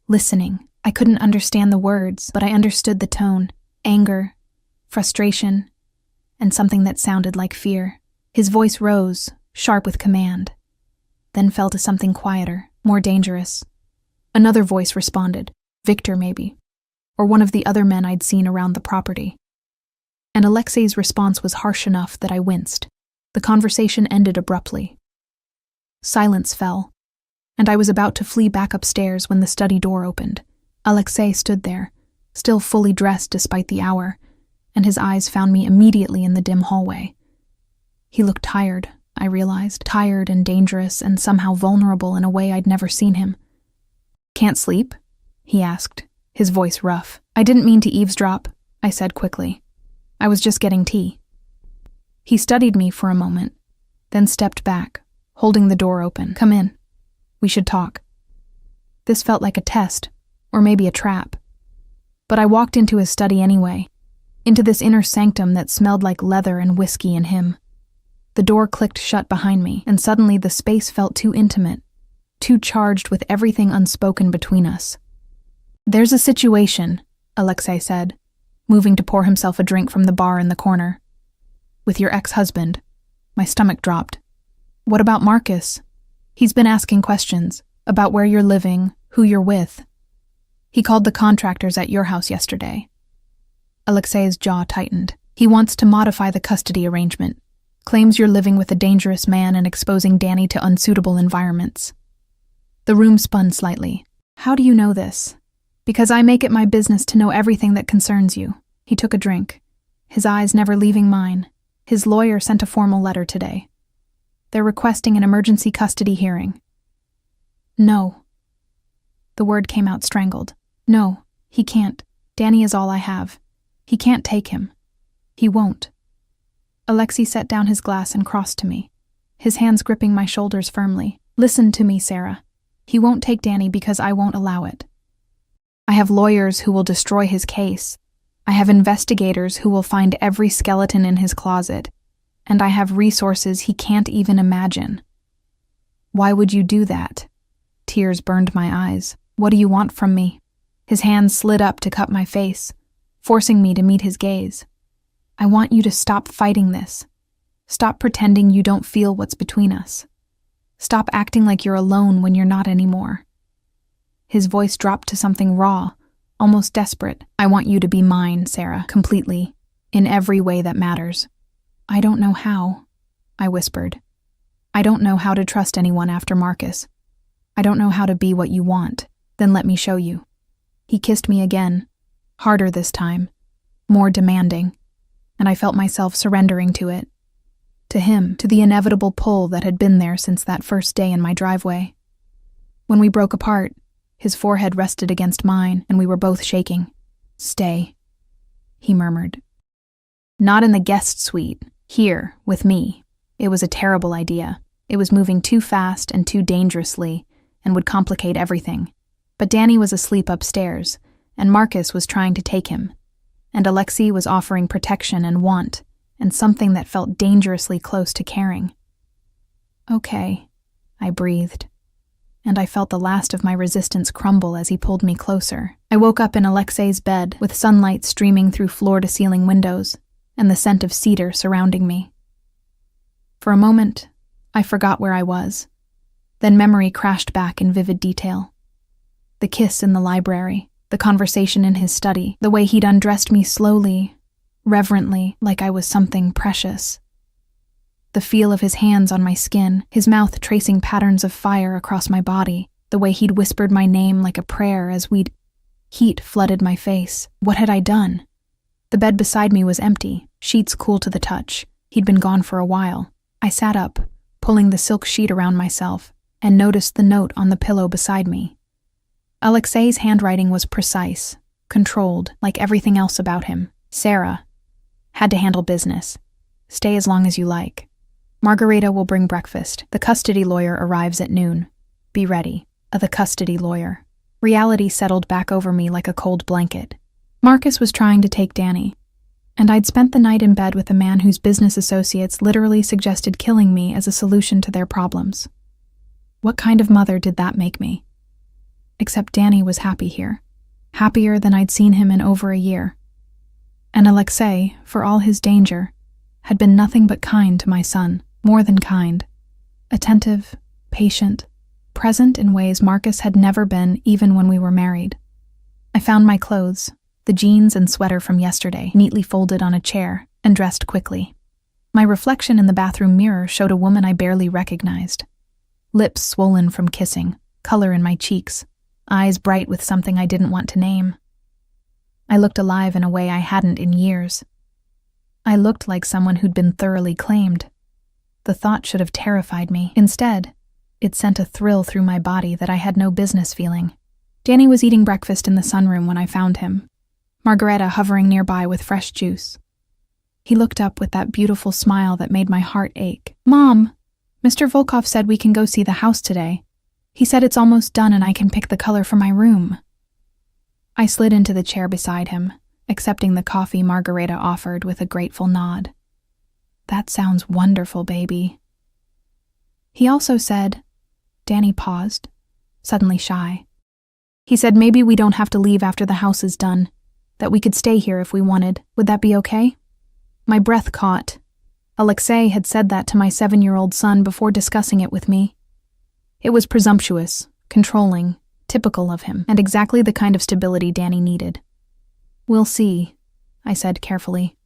listening. I couldn't understand the words, but I understood the tone, anger, frustration, and something that sounded like fear. His voice rose, sharp with command, then fell to something quieter, more dangerous. Another voice responded, Victor maybe, or one of the other men I'd seen around the property. And Alexei's response was harsh enough that I winced. The conversation ended abruptly. Silence fell, and I was about to flee back upstairs when the study door opened. Alexei stood there, still fully dressed despite the hour, and his eyes found me immediately in the dim hallway. He looked tired, I realized, tired and dangerous and somehow vulnerable in a way I'd never seen him. "Can't sleep?" he asked, his voice rough. "I didn't mean to eavesdrop," I said quickly. "I was just getting tea." He studied me for a moment, then stepped back, holding the door open. "Come in. We should talk." This felt like a test, or maybe a trap. But I walked into his study anyway, into this inner sanctum that smelled like leather and whiskey and him. The door clicked shut behind me, and suddenly the space felt too intimate, too charged with everything unspoken between us. "There's a situation," Alexei said, moving to pour himself a drink from the bar in the corner. "With your ex-husband." My stomach dropped. "What about Marcus? He's been asking questions about where you're living, who you're with. He called the contractors at your house yesterday." Alexei's jaw tightened. "He wants to modify the custody arrangement. Claims you're living with a dangerous man and exposing Danny to unsuitable environments." The room spun slightly. "How do you know this?" "Because I make it my business to know everything that concerns you." He took a drink, his eyes never leaving mine. "His lawyer sent a formal letter today. They're requesting an emergency custody hearing." "No." The word came out strangled. "No, he can't. Danny is all I have. He can't take him. He won't." Alexei set down his glass and crossed to me, his hands gripping my shoulders firmly. "Listen to me, Sarah. He won't take Danny because I won't allow it. I have lawyers who will destroy his case. I have investigators who will find every skeleton in his closet. And I have resources he can't even imagine." "Why would you do that?" Tears burned my eyes. "What do you want from me?" His hands slid up to cup my face, forcing me to meet his gaze. "I want you to stop fighting this. Stop pretending you don't feel what's between us. Stop acting like you're alone when you're not anymore." His voice dropped to something raw, almost desperate. "I want you to be mine, Sarah, completely, in every way that matters." "I don't know how," I whispered. "I don't know how to trust anyone after Marcus. I don't know how to be what you want. Then let me show you." He kissed me again, harder this time, more demanding, and I felt myself surrendering to it. To him, to the inevitable pull that had been there since that first day in my driveway. When we broke apart, his forehead rested against mine, and we were both shaking. "Stay," he murmured. "Not in the guest suite. Here, with me." It was a terrible idea. It was moving too fast and too dangerously, and would complicate everything. But Danny was asleep upstairs, and Marcus was trying to take him. And Alexei was offering protection and want, and something that felt dangerously close to caring. "Okay," I breathed. And I felt the last of my resistance crumble as he pulled me closer. I woke up in Alexei's bed, with sunlight streaming through floor-to-ceiling windows, and the scent of cedar surrounding me. For a moment, I forgot where I was. Then memory crashed back in vivid detail. The kiss in the library, the conversation in his study, the way he'd undressed me slowly, reverently, like I was something precious. The feel of his hands on my skin, his mouth tracing patterns of fire across my body, the way he'd whispered my name like a prayer as Heat flooded my face. What had I done? The bed beside me was empty, sheets cool to the touch. He'd been gone for a while. I sat up, pulling the silk sheet around myself, and noticed the note on the pillow beside me. Alexei's handwriting was precise, controlled, like everything else about him. "Sarah, had to handle business. Stay as long as you like. Margarita will bring breakfast. The custody lawyer arrives at noon. Be ready." The custody lawyer. Reality settled back over me like a cold blanket. Marcus was trying to take Danny, and I'd spent the night in bed with a man whose business associates literally suggested killing me as a solution to their problems. What kind of mother did that make me? Except Danny was happy here, happier than I'd seen him in over a year. And Alexei, for all his danger, had been nothing but kind to my son, more than kind. Attentive, patient, present in ways Marcus had never been even when we were married. I found my clothes, the jeans and sweater from yesterday, neatly folded on a chair, and dressed quickly. My reflection in the bathroom mirror showed a woman I barely recognized. Lips swollen from kissing, color in my cheeks, eyes bright with something I didn't want to name. I looked alive in a way I hadn't in years. I looked like someone who'd been thoroughly claimed. The thought should have terrified me. Instead, it sent a thrill through my body that I had no business feeling. Danny was eating breakfast in the sunroom when I found him, Margareta hovering nearby with fresh juice. He looked up with that beautiful smile that made my heart ache. "Mom, Mr. Volkov said we can go see the house today. He said it's almost done and I can pick the color for my room." I slid into the chair beside him, accepting the coffee Margareta offered with a grateful nod. "That sounds wonderful, baby." He also said, Danny paused, suddenly shy. He said maybe we don't have to leave after the house is done, that we could stay here if we wanted. Would that be okay? My breath caught. Alexei had said that to my 7-year-old son before discussing it with me. It was presumptuous, controlling, typical of him, and exactly the kind of stability Danny needed. "We'll see," I said carefully.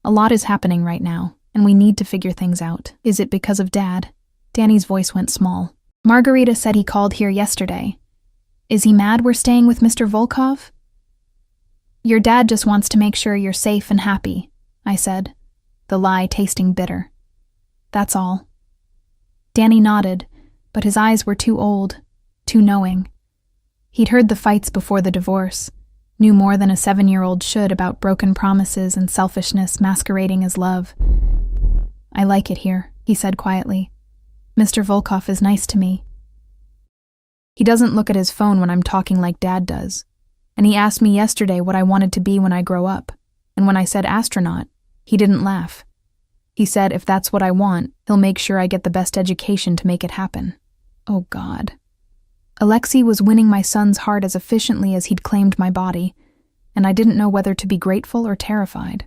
"A lot is happening right now, and we need to figure things out. Is it because of Dad?" Danny's voice went small. "Margarita said he called here yesterday. Is he mad we're staying with Mr. Volkov?" "Your dad just wants to make sure you're safe and happy," I said, the lie tasting bitter. "That's all." Danny nodded, but his eyes were too old, too knowing. He'd heard the fights before the divorce, knew more than a 7-year-old should about broken promises and selfishness masquerading as love. "I like it here," he said quietly. "Mr. Volkov is nice to me. He doesn't look at his phone when I'm talking like Dad does. And he asked me yesterday what I wanted to be when I grow up, and when I said astronaut, he didn't laugh. He said if that's what I want, he'll make sure I get the best education to make it happen." Oh God. Alexei was winning my son's heart as efficiently as he'd claimed my body, and I didn't know whether to be grateful or terrified.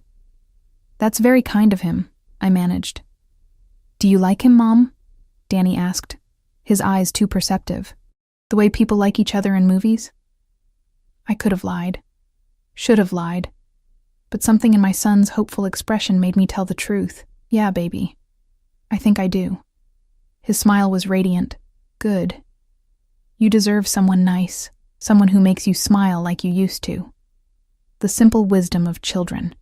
"That's very kind of him," I managed. "Do you like him, Mom?" Danny asked, his eyes too perceptive. "The way people like each other in movies?" I could have lied. Should have lied. But something in my son's hopeful expression made me tell the truth. "Yeah, baby. I think I do." His smile was radiant. "Good. You deserve someone nice, someone who makes you smile like you used to." The simple wisdom of children.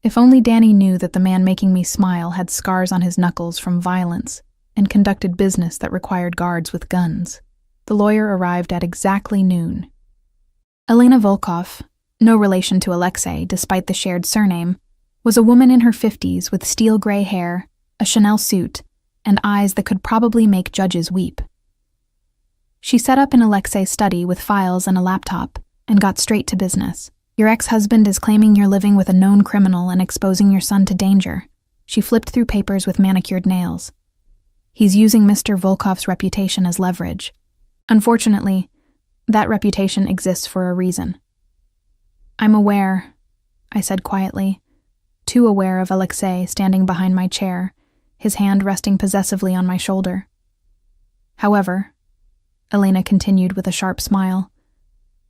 If only Danny knew that the man making me smile had scars on his knuckles from violence and conducted business that required guards with guns. The lawyer arrived at exactly noon. Elena Volkov, no relation to Alexei despite the shared surname, was a woman in her 50s with steel gray hair, a Chanel suit, and eyes that could probably make judges weep. She set up in Alexei's study with files and a laptop and got straight to business. "Your ex-husband is claiming you're living with a known criminal and exposing your son to danger." She flipped through papers with manicured nails. "He's using Mr. Volkov's reputation as leverage. Unfortunately, that reputation exists for a reason." "I'm aware," I said quietly, too aware of Alexei standing behind my chair, his hand resting possessively on my shoulder. "However," Elena continued with a sharp smile,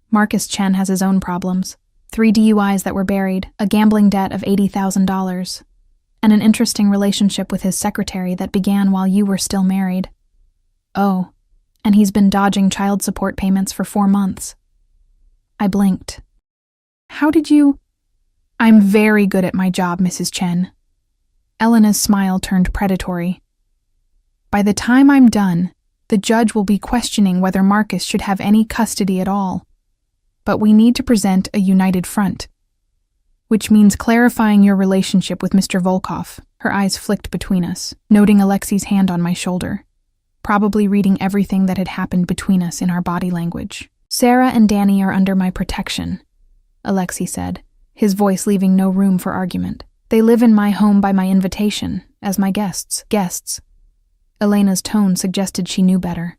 "Marcus Chen has his own problems. 3 DUIs that were buried, a gambling debt of $80,000, and an interesting relationship with his secretary that began while you were still married. Oh, and he's been dodging child support payments for 4 months." I blinked. "How did you—" "I'm very good at my job, Mrs. Chen." Elena's smile turned predatory. "By the time I'm done, the judge will be questioning whether Marcus should have any custody at all. But we need to present a united front. Which means clarifying your relationship with Mr. Volkov." Her eyes flicked between us, noting Alexei's hand on my shoulder, probably reading everything that had happened between us in our body language. "Sarah and Danny are under my protection," Alexei said, his voice leaving no room for argument. "They live in my home by my invitation, as my guests. Elena's tone suggested she knew better.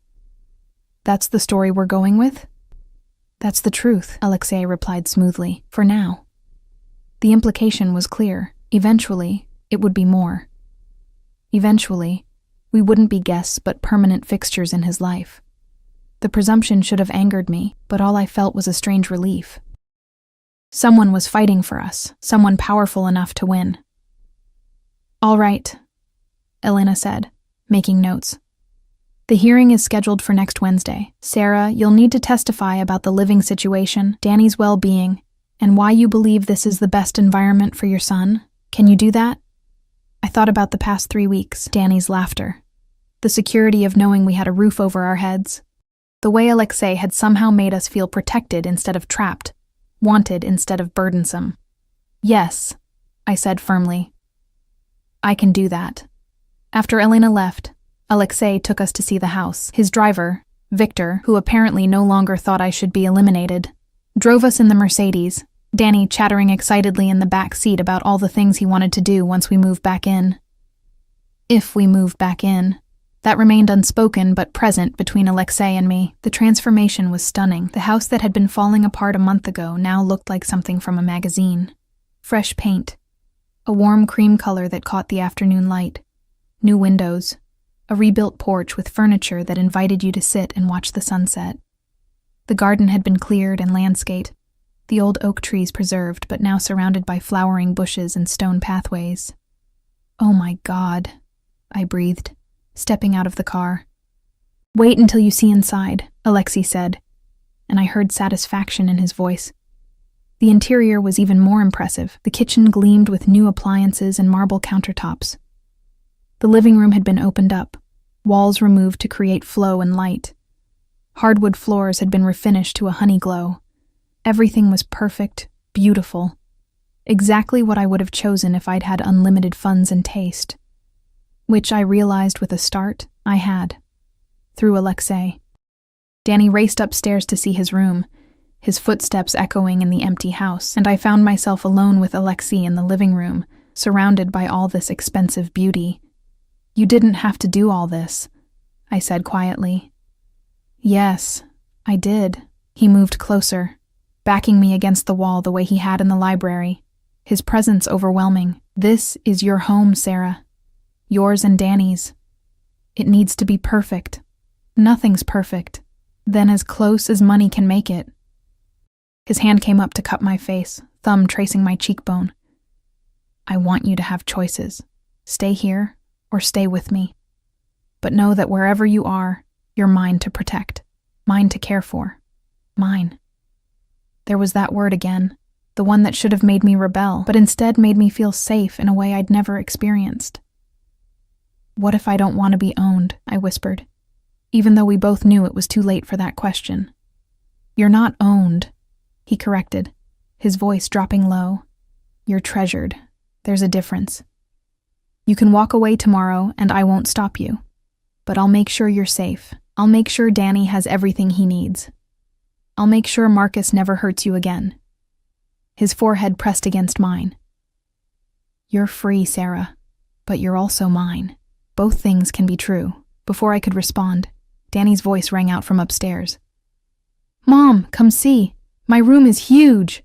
"That's the story we're going with?" "That's the truth," Alexei replied smoothly, "for now." The implication was clear. Eventually, it would be more. Eventually, we wouldn't be guests but permanent fixtures in his life. The presumption should have angered me, but all I felt was a strange relief. Someone was fighting for us, someone powerful enough to win. "All right," Elena said, making notes. "The hearing is scheduled for next Wednesday. Sarah, you'll need to testify about the living situation, Danny's well-being, and why you believe this is the best environment for your son. Can you do that?" I I thought about the past 3 weeks, Danny's laughter, the security of knowing we had a roof over our heads, the way Alexei had somehow made us feel protected instead of trapped, wanted instead of burdensome. Yes, I said firmly. I can do that. After Elena left, Alexei took us to see the house. His driver, Victor, who apparently no longer thought I should be eliminated, drove us in the Mercedes, Danny chattering excitedly in the back seat about all the things he wanted to do once we moved back in. If we moved back in. That remained unspoken but present between Alexei and me. The transformation was stunning. The house that had been falling apart a month ago now looked like something from a magazine. Fresh paint, a warm cream color that caught the afternoon light, new windows, a rebuilt porch with furniture that invited you to sit and watch the sunset. The garden had been cleared and landscaped, the old oak trees preserved but now surrounded by flowering bushes and stone pathways. Oh my God, I breathed, stepping out of the car. Wait until you see inside, Alexei said, and I heard satisfaction in his voice. The interior was even more impressive. The kitchen gleamed with new appliances and marble countertops. The living room had been opened up, walls removed to create flow and light. Hardwood floors had been refinished to a honey glow. Everything was perfect, beautiful. Exactly what I would have chosen if I'd had unlimited funds and taste. Which I realized with a start, I had. Through Alexei. Danny raced upstairs to see his room, his footsteps echoing in the empty house, and I found myself alone with Alexei in the living room, surrounded by all this expensive beauty. You didn't have to do all this, I said quietly. Yes, I did. He moved closer, backing me against the wall the way he had in the library, his presence overwhelming. This is your home, Sarah. Yours and Danny's. It needs to be perfect. Nothing's perfect. Then as close as money can make it. His hand came up to cup my face, thumb tracing my cheekbone. I want you to have choices. Stay here or stay with me. But know that wherever you are, you're mine to protect, mine to care for, mine. There was that word again, the one that should have made me rebel, but instead made me feel safe in a way I'd never experienced. What if I don't want to be owned? I whispered, even though we both knew it was too late for that question. You're not owned, he corrected, his voice dropping low. You're treasured. There's a difference. You can walk away tomorrow and I won't stop you. But I'll make sure you're safe. I'll make sure Danny has everything he needs. I'll make sure Marcus never hurts you again. His forehead pressed against mine. You're free, Sarah, but you're also mine. Both things can be true. Before I could respond, Danny's voice rang out from upstairs. Mom, come see. My room is huge.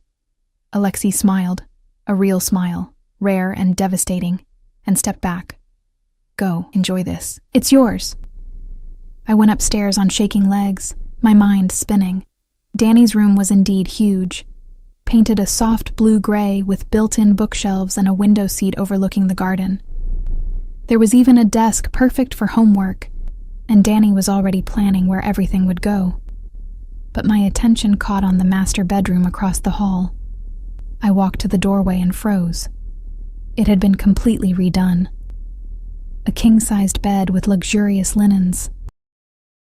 Alexei smiled, a real smile, rare and devastating, and stepped back. Go, enjoy this. It's yours. I went upstairs on shaking legs, my mind spinning. Danny's room was indeed huge, painted a soft blue-gray with built-in bookshelves and a window seat overlooking the garden. There was even a desk perfect for homework, and Danny was already planning where everything would go. But my attention caught on the master bedroom across the hall. I walked to the doorway and froze. It had been completely redone. A king-sized bed with luxurious linens.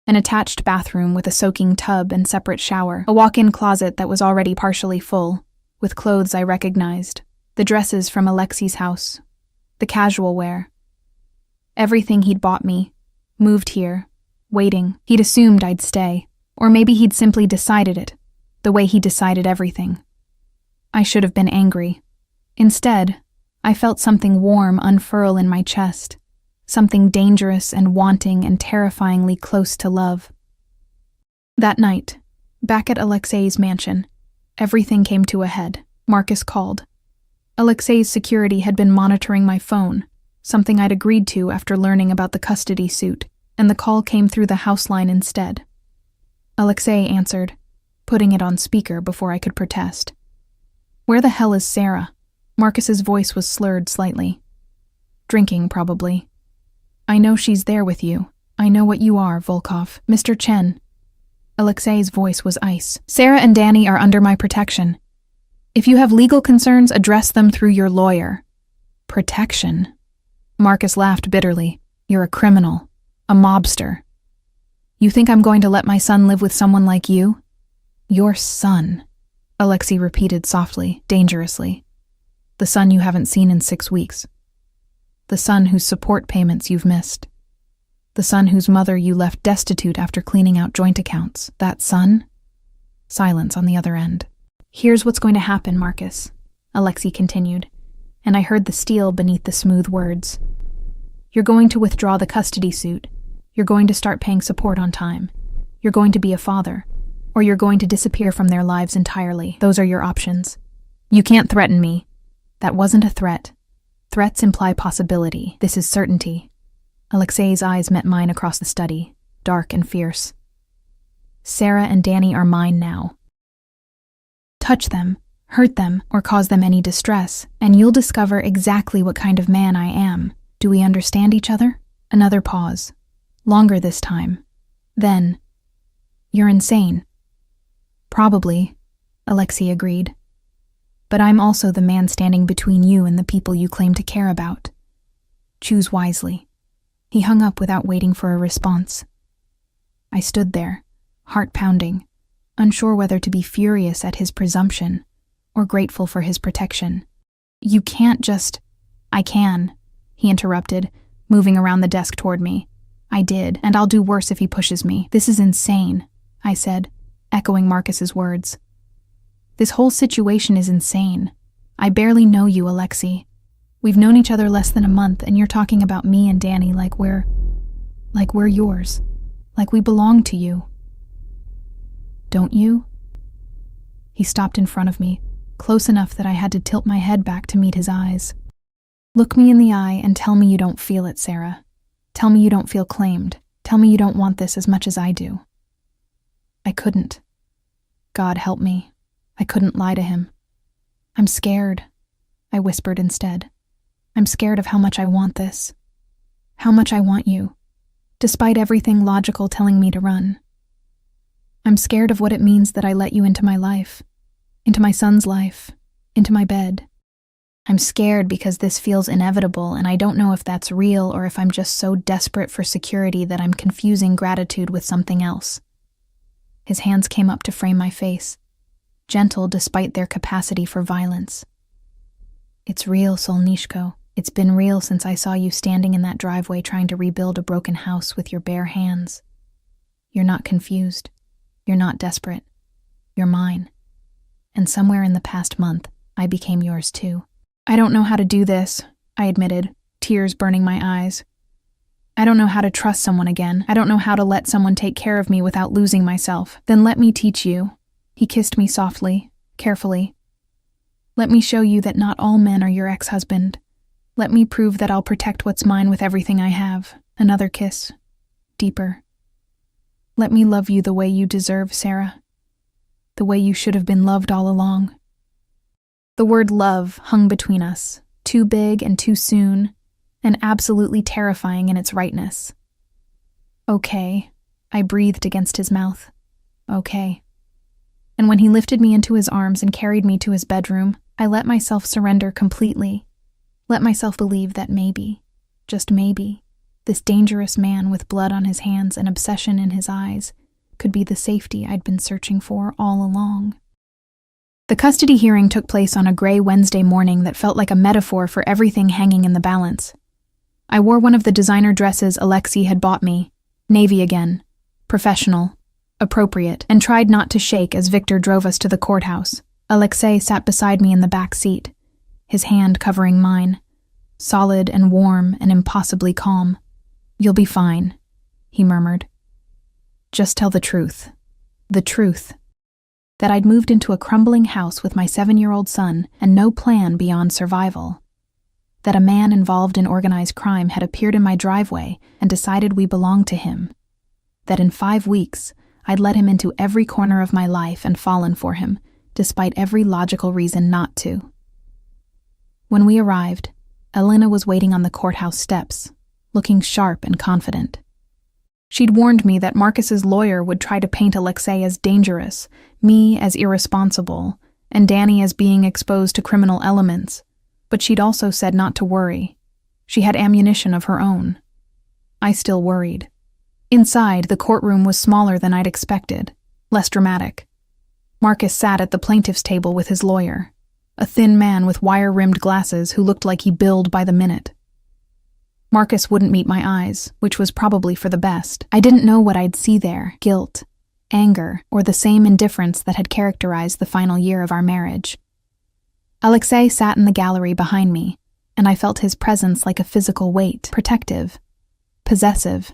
An attached bathroom with a soaking tub and separate shower. A walk-in closet that was already partially full, with clothes I recognized. The dresses from Alexei's house. The casual wear. Everything he'd bought me. Moved here. Waiting. He'd assumed I'd stay. Or maybe he'd simply decided it, the way he decided everything. I should have been angry. Instead, I felt something warm unfurl in my chest, something dangerous and wanting and terrifyingly close to love. That night, back at Alexei's mansion, everything came to a head. Marcus called. Alexei's security had been monitoring my phone, something I'd agreed to after learning about the custody suit, and the call came through the house line instead. Alexei answered, putting it on speaker before I could protest. Where the hell is Sarah? Marcus's voice was slurred slightly. Drinking, probably. I know she's there with you. I know what you are, Volkov. Mr. Chen. Alexei's voice was ice. Sarah and Danny are under my protection. If you have legal concerns, address them through your lawyer. Protection? Marcus laughed bitterly. You're a criminal. A mobster. You think I'm going to let my son live with someone like you? Your son, Alexei repeated softly, dangerously. The son you haven't seen in 6 weeks. The son whose support payments you've missed. The son whose mother you left destitute after cleaning out joint accounts. That son? Silence on the other end. Here's what's going to happen, Marcus, Alexei continued, and I heard the steel beneath the smooth words. You're going to withdraw the custody suit. You're going to start paying support on time. You're going to be a father. Or you're going to disappear from their lives entirely. Those are your options. You can't threaten me. That wasn't a threat. Threats imply possibility. This is certainty. Alexei's eyes met mine across the study, dark and fierce. Sarah and Danny are mine now. Touch them, hurt them, or cause them any distress, and you'll discover exactly what kind of man I am. Do we understand each other? Another pause. Longer this time. Then, you're insane. Probably, Alexei agreed. But I'm also the man standing between you and the people you claim to care about. Choose wisely. He hung up without waiting for a response. I stood there, heart pounding, unsure whether to be furious at his presumption or grateful for his protection. You can't just... I can, he interrupted, moving around the desk toward me. I did, and I'll do worse if he pushes me. This is insane, I said, echoing Marcus's words. This whole situation is insane. I barely know you, Alexei. We've known each other less than a month, and you're talking about me and Danny like we're yours. Like we belong to you. Don't you? He stopped in front of me, close enough that I had to tilt my head back to meet his eyes. Look me in the eye and tell me you don't feel it, Sarah. Tell me you don't feel claimed. Tell me you don't want this as much as I do. I couldn't. God help me. I couldn't lie to him. I'm scared, I whispered instead. I'm scared of how much I want this. How much I want you, despite everything logical telling me to run. I'm scared of what it means that I let you into my life, into my son's life, into my bed. I'm scared because this feels inevitable, and I don't know if that's real or if I'm just so desperate for security that I'm confusing gratitude with something else. His hands came up to frame my face, gentle despite their capacity for violence. It's real, Solnishko. It's been real since I saw you standing in that driveway trying to rebuild a broken house with your bare hands. You're not confused. You're not desperate. You're mine. And somewhere in the past month, I became yours too. I don't know how to do this, I admitted, tears burning my eyes. I don't know how to trust someone again. I don't know how to let someone take care of me without losing myself. Then let me teach you. He kissed me softly, carefully. Let me show you that not all men are your ex-husband. Let me prove that I'll protect what's mine with everything I have. Another kiss. Deeper. Let me love you the way you deserve, Sarah. The way you should have been loved all along. The word love hung between us, too big and too soon, and absolutely terrifying in its rightness. Okay, I breathed against his mouth. Okay. And when he lifted me into his arms and carried me to his bedroom, I let myself surrender completely. Let myself believe that maybe, just maybe, this dangerous man with blood on his hands and obsession in his eyes could be the safety I'd been searching for all along. The custody hearing took place on a gray Wednesday morning that felt like a metaphor for everything hanging in the balance. I wore one of the designer dresses Alexei had bought me, navy again, professional, appropriate, and tried not to shake as Victor drove us to the courthouse. Alexei sat beside me in the back seat, his hand covering mine, solid and warm and impossibly calm. You'll be fine, he murmured. Just tell the truth. The truth. That I'd moved into a crumbling house with my 7-year-old son and no plan beyond survival. That a man involved in organized crime had appeared in my driveway and decided we belonged to him. That in 5 weeks, I'd let him into every corner of my life and fallen for him, despite every logical reason not to. When we arrived, Elena was waiting on the courthouse steps, looking sharp and confident. She'd warned me that Marcus's lawyer would try to paint Alexei as dangerous, me as irresponsible, and Danny as being exposed to criminal elements, but she'd also said not to worry. She had ammunition of her own. I still worried. Inside, the courtroom was smaller than I'd expected, less dramatic. Marcus sat at the plaintiff's table with his lawyer, a thin man with wire-rimmed glasses who looked like he billed by the minute. Marcus wouldn't meet my eyes, which was probably for the best. I didn't know what I'd see there: guilt, anger, or the same indifference that had characterized the final year of our marriage. Alexei sat in the gallery behind me, and I felt his presence like a physical weight, protective, possessive,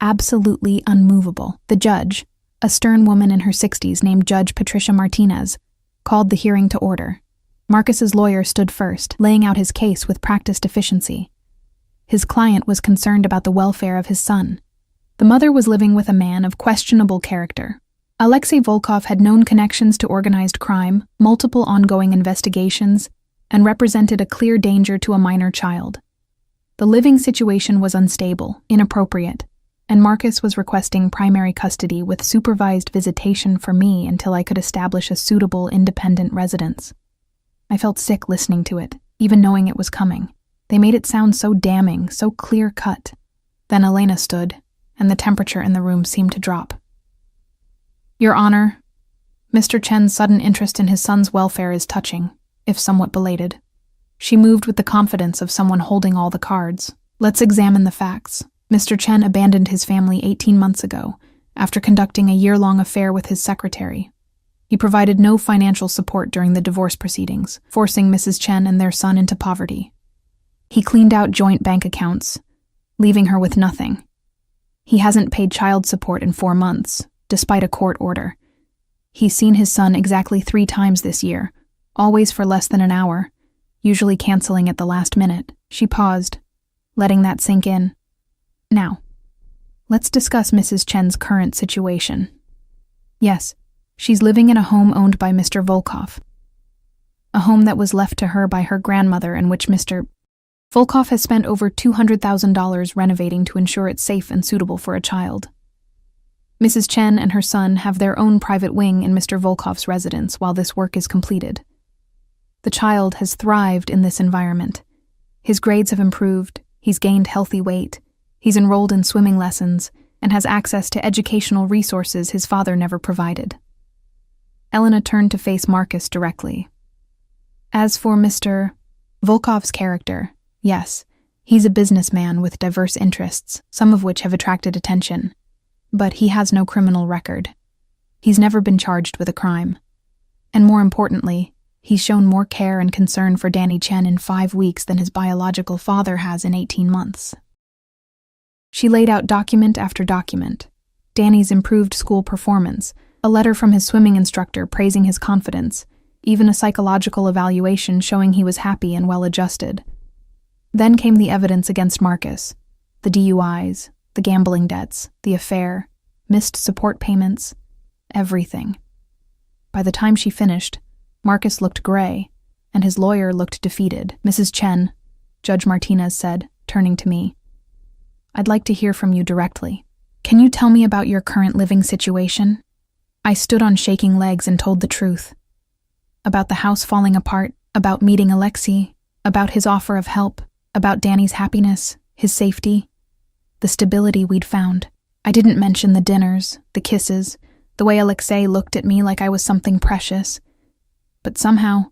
absolutely unmovable. The judge, a stern woman in her 60s named Judge Patricia Martinez, called the hearing to order. Marcus's lawyer stood first, laying out his case with practiced efficiency. His client was concerned about the welfare of his son. The mother was living with a man of questionable character. Alexei Volkov had known connections to organized crime, multiple ongoing investigations, and represented a clear danger to a minor child. The living situation was unstable, inappropriate, and Marcus was requesting primary custody with supervised visitation for me until I could establish a suitable, independent residence. I felt sick listening to it, even knowing it was coming. They made it sound so damning, so clear-cut. Then Elena stood, and the temperature in the room seemed to drop. Your Honor, Mr. Chen's sudden interest in his son's welfare is touching, if somewhat belated. She moved with the confidence of someone holding all the cards. Let's examine the facts. Mr. Chen abandoned his family 18 months ago, after conducting a year-long affair with his secretary. He provided no financial support during the divorce proceedings, forcing Mrs. Chen and their son into poverty. He cleaned out joint bank accounts, leaving her with nothing. He hasn't paid child support in 4 months, despite a court order. He's seen his son exactly 3 times this year, always for less than an hour, usually canceling at the last minute. She paused, letting that sink in. Now, let's discuss Mrs. Chen's current situation. Yes, she's living in a home owned by Mr. Volkov. A home that was left to her by her grandmother and which Mr. Volkov has spent over $200,000 renovating to ensure it's safe and suitable for a child. Mrs. Chen and her son have their own private wing in Mr. Volkov's residence while this work is completed. The child has thrived in this environment. His grades have improved, he's gained healthy weight, he's enrolled in swimming lessons, and has access to educational resources his father never provided. Elena turned to face Marcus directly. As for Mr. Volkov's character, yes, he's a businessman with diverse interests, some of which have attracted attention. But he has no criminal record. He's never been charged with a crime. And more importantly, he's shown more care and concern for Danny Chen in 5 weeks than his biological father has in 18 months. She laid out document after document. Danny's improved school performance, a letter from his swimming instructor praising his confidence, even a psychological evaluation showing he was happy and well-adjusted. Then came the evidence against Marcus, the DUIs, the gambling debts, the affair, missed support payments, everything. By the time she finished, Marcus looked gray, and his lawyer looked defeated. Mrs. Chen, Judge Martinez said, turning to me, I'd like to hear from you directly. Can you tell me about your current living situation? I stood on shaking legs and told the truth. About the house falling apart, about meeting Alexei, about his offer of help, about Danny's happiness, his safety, the stability we'd found. I didn't mention the dinners, the kisses, the way Alexei looked at me like I was something precious. But somehow,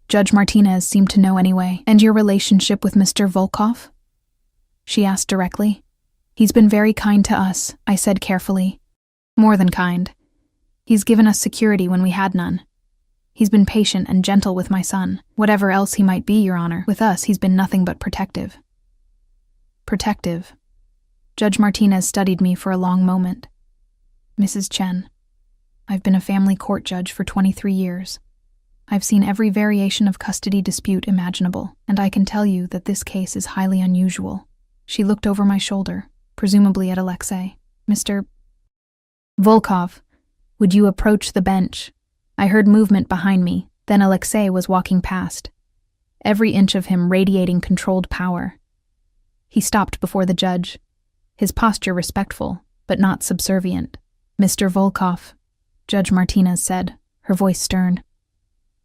Judge Martinez seemed to know anyway. And your relationship with Mr. Volkov? She asked directly. He's been very kind to us, I said carefully. More than kind. He's given us security when we had none. He's been patient and gentle with my son. Whatever else he might be, Your Honor, with us he's been nothing but protective. Protective. Judge Martinez studied me for a long moment. Mrs. Chen, I've been a family court judge for 23 years. I've seen every variation of custody dispute imaginable, and I can tell you that this case is highly unusual. She looked over my shoulder, presumably at Alexei. Mr. Volkov, would you approach the bench? I heard movement behind me, then Alexei was walking past, every inch of him radiating controlled power. He stopped before the judge, his posture respectful, but not subservient. Mr. Volkov, Judge Martinez said, her voice stern.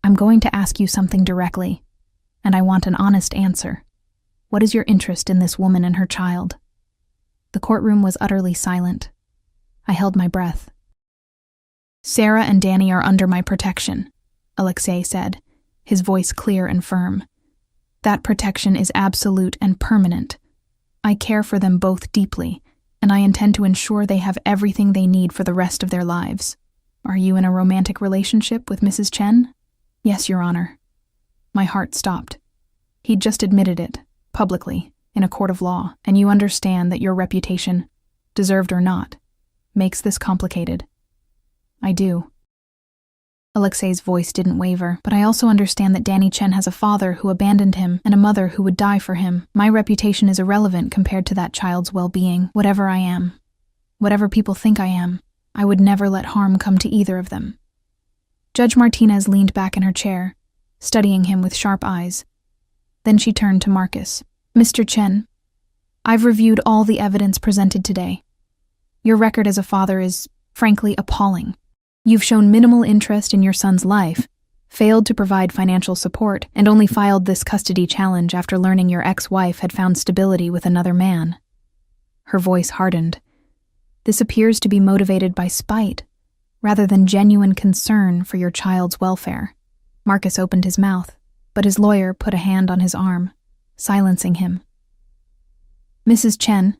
I'm going to ask you something directly, and I want an honest answer. What is your interest in this woman and her child?" The courtroom was utterly silent. I held my breath. "Sarah and Danny are under my protection," Alexei said, his voice clear and firm. "That protection is absolute and permanent. I care for them both deeply, and I intend to ensure they have everything they need for the rest of their lives. Are you in a romantic relationship with Mrs. Chen?" "Yes, Your Honor." My heart stopped. He'd just admitted it, publicly, in a court of law, and you understand that your reputation, deserved or not, makes this complicated. "I do." Alexei's voice didn't waver, "But I also understand that Danny Chen has a father who abandoned him and a mother who would die for him. My reputation is irrelevant compared to that child's well-being. Whatever I am, whatever people think I am, I would never let harm come to either of them." Judge Martinez leaned back in her chair, studying him with sharp eyes. Then she turned to Marcus. "Mr. Chen, I've reviewed all the evidence presented today. Your record as a father is, frankly, appalling. You've shown minimal interest in your son's life, failed to provide financial support, and only filed this custody challenge after learning your ex-wife had found stability with another man." Her voice hardened. "This appears to be motivated by spite, rather than genuine concern for your child's welfare." Marcus opened his mouth, but his lawyer put a hand on his arm, silencing him. "Mrs. Chen,"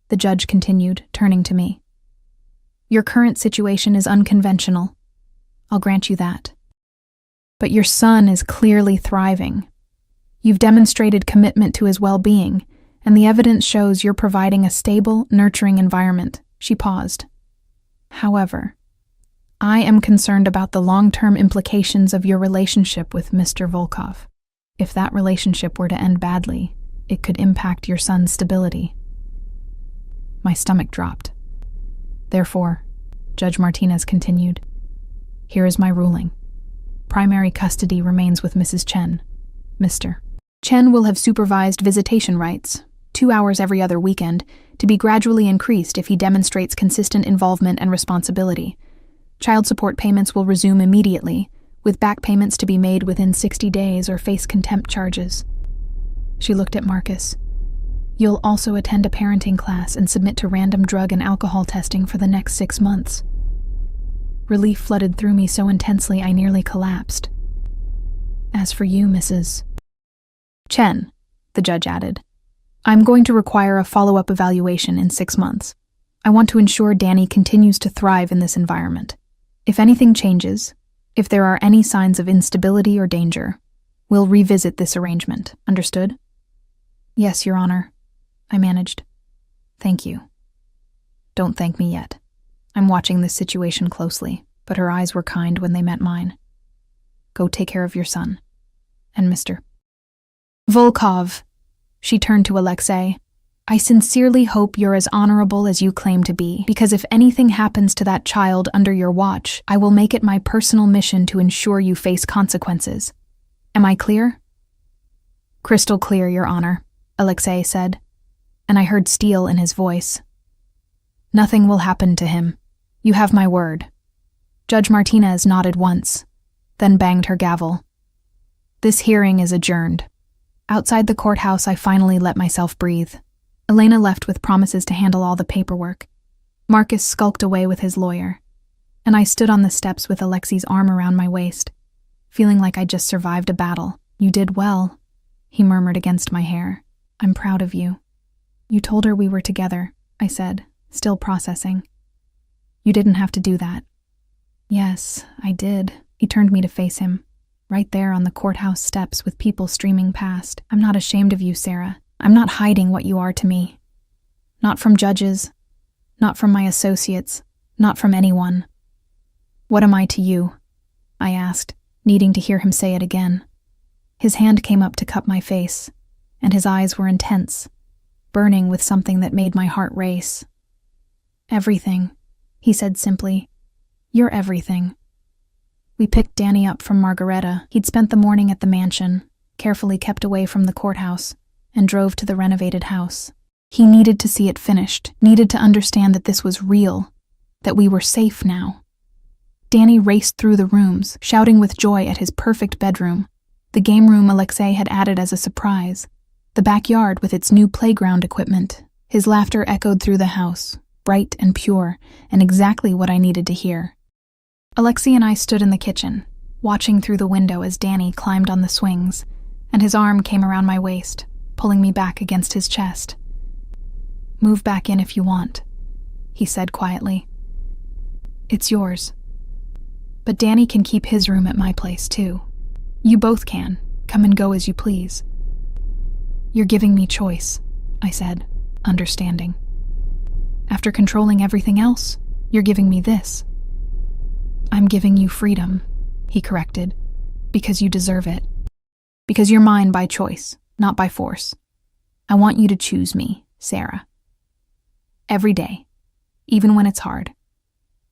the judge continued, turning to me, "your current situation is unconventional. I'll grant you that. But your son is clearly thriving. You've demonstrated commitment to his well-being, and the evidence shows you're providing a stable, nurturing environment." She paused. "However, I am concerned about the long-term implications of your relationship with Mr. Volkov. If that relationship were to end badly, it could impact your son's stability." My stomach dropped. "Therefore," Judge Martinez continued, "here is my ruling. Primary custody remains with Mrs. Chen. Mr. Chen will have supervised visitation rights, 2 hours every other weekend, to be gradually increased if he demonstrates consistent involvement and responsibility. Child support payments will resume immediately, with back payments to be made within 60 days or face contempt charges." She looked at Marcus. "You'll also attend a parenting class and submit to random drug and alcohol testing for the next 6 months." Relief flooded through me so intensely I nearly collapsed. "As for you, Mrs. Chen," the judge added, "I'm going to require a follow-up evaluation in 6 months. I want to ensure Danny continues to thrive in this environment. If anything changes, if there are any signs of instability or danger, we'll revisit this arrangement. Understood?" "Yes, Your Honor," I managed. "Thank you." "Don't thank me yet. I'm watching this situation closely," but her eyes were kind when they met mine. "Go take care of your son. And Mr. Volkov," she turned to Alexei, "I sincerely hope you're as honorable as you claim to be, because if anything happens to that child under your watch, I will make it my personal mission to ensure you face consequences. Am I clear?" "Crystal clear, Your Honor," Alexei said, and I heard steel in his voice. "Nothing will happen to him. You have my word." Judge Martinez nodded once, then banged her gavel. "This hearing is adjourned." Outside the courthouse, I finally let myself breathe. Elena left with promises to handle all the paperwork. Marcus skulked away with his lawyer, and I stood on the steps with Alexei's arm around my waist, feeling like I'd just survived a battle. "You did well," he murmured against my hair. "I'm proud of you." "You told her we were together," I said, still processing. "You didn't have to do that." "Yes, I did." He turned me to face him, right there on the courthouse steps with people streaming past. "I'm not ashamed of you, Sarah. I'm not hiding what you are to me. Not from judges, not from my associates, not from anyone." "What am I to you?" I asked, needing to hear him say it again. His hand came up to cup my face, and his eyes were intense, burning with something that made my heart race. "Everything," he said simply. "You're everything." We picked Danny up from Margareta. He'd spent the morning at the mansion, carefully kept away from the courthouse, and drove to the renovated house. He needed to see it finished, needed to understand that this was real, that we were safe now. Danny raced through the rooms, shouting with joy at his perfect bedroom, the game room Alexei had added as a surprise, The backyard with its new playground equipment. His laughter echoed through the house, bright and pure, and exactly what I needed to hear. Alexei and I stood in the kitchen, watching through the window as Danny climbed on the swings, and his arm came around my waist, pulling me back against his chest. "Move back in if you want," he said quietly. "It's yours. But Danny can keep his room at my place, too. You both can. Come and go as you please." "You're giving me choice," I said, understanding. "After controlling everything else, you're giving me this." "I'm giving you freedom," he corrected, "because you deserve it. Because you're mine by choice, not by force. I want you to choose me, Sarah. Every day, even when it's hard,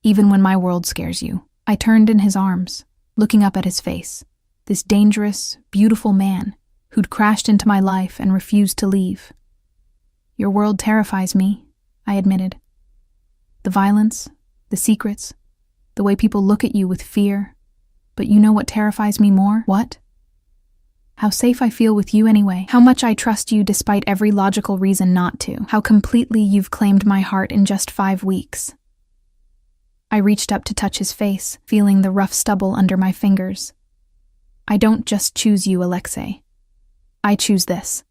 even when my world scares you." I turned in his arms, looking up at his face, this dangerous, beautiful man who'd crashed into my life and refused to leave. "Your world terrifies me," I admitted. "The violence, the secrets, the way people look at you with fear. But you know what terrifies me more? What? How safe I feel with you anyway. How much I trust you despite every logical reason not to. How completely you've claimed my heart in just 5 weeks." I reached up to touch his face, feeling the rough stubble under my fingers. "I don't just choose you, Alexei. I choose this.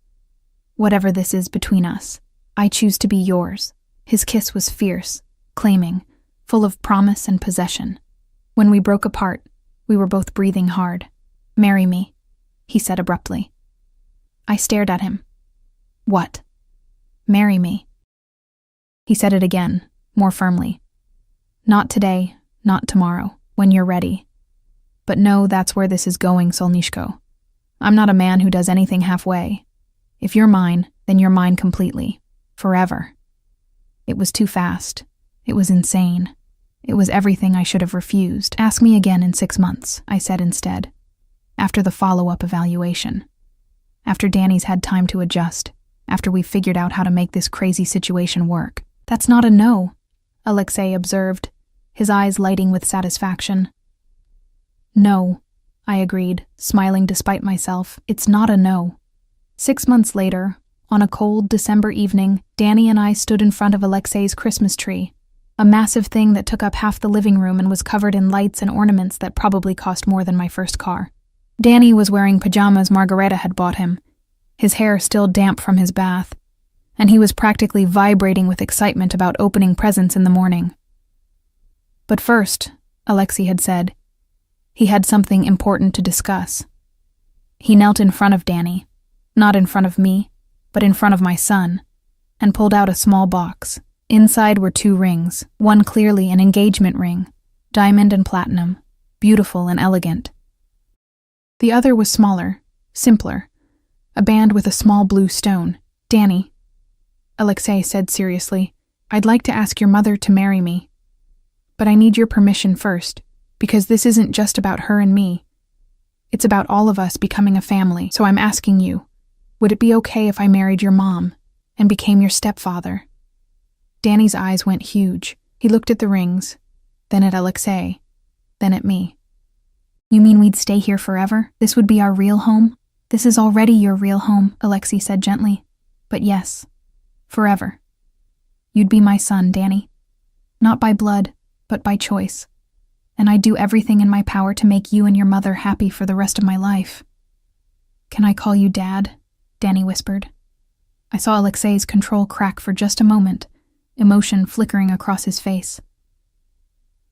Whatever this is between us, I choose to be yours." His kiss was fierce, claiming, full of promise and possession. When we broke apart, we were both breathing hard. "Marry me," he said abruptly. I stared at him. "What?" "Marry me." He said it again, more firmly. "Not today, not tomorrow, when you're ready. But no, that's where this is going, Solnishko. I'm not a man who does anything halfway. If you're mine, then you're mine completely. Forever." It was too fast. It was insane. It was everything I should have refused. "Ask me again in 6 months," I said instead. "After the follow-up evaluation. After Danny's had time to adjust. After we've figured out how to make this crazy situation work." "That's not a no," Alexei observed, his eyes lighting with satisfaction. "No," I agreed, smiling despite myself. "It's not a no." 6 months later, on a cold December evening, Danny and I stood in front of Alexei's Christmas tree, a massive thing that took up half the living room and was covered in lights and ornaments that probably cost more than my first car. Danny was wearing pajamas Margareta had bought him, his hair still damp from his bath, and he was practically vibrating with excitement about opening presents in the morning. "But first," Alexei had said, "he had something important to discuss." He knelt in front of Danny, not in front of me, but in front of my son, and pulled out a small box. Inside were 2 rings, one clearly an engagement ring, diamond and platinum, beautiful and elegant. The other was smaller, simpler, a band with a small blue stone. "Danny," Alexei said seriously, "I'd like to ask your mother to marry me. But I need your permission first, because this isn't just about her and me. It's about all of us becoming a family, so I'm asking you, would it be okay if I married your mom and became your stepfather?" Danny's eyes went huge. He looked at the rings, then at Alexei, then at me. "You mean we'd stay here forever? This would be our real home?" "This is already your real home," Alexei said gently. "But yes, forever. You'd be my son, Danny. Not by blood, but by choice. And I'd do everything in my power to make you and your mother happy for the rest of my life." "Can I call you Dad?" Danny whispered. I saw Alexei's control crack for just a moment, emotion flickering across his face.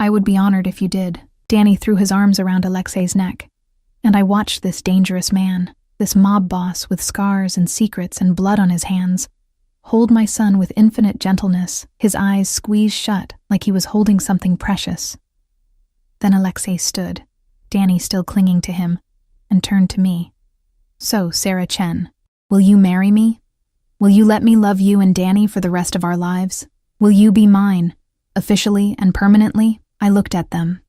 "I would be honored if you did." Danny threw his arms around Alexei's neck, and I watched this dangerous man, this mob boss with scars and secrets and blood on his hands, hold my son with infinite gentleness, his eyes squeezed shut like he was holding something precious. Then Alexei stood, Danny still clinging to him, and turned to me. "So, Sarah Chen, will you marry me? Will you let me love you and Danny for the rest of our lives? Will you be mine, officially and permanently?" I looked at them.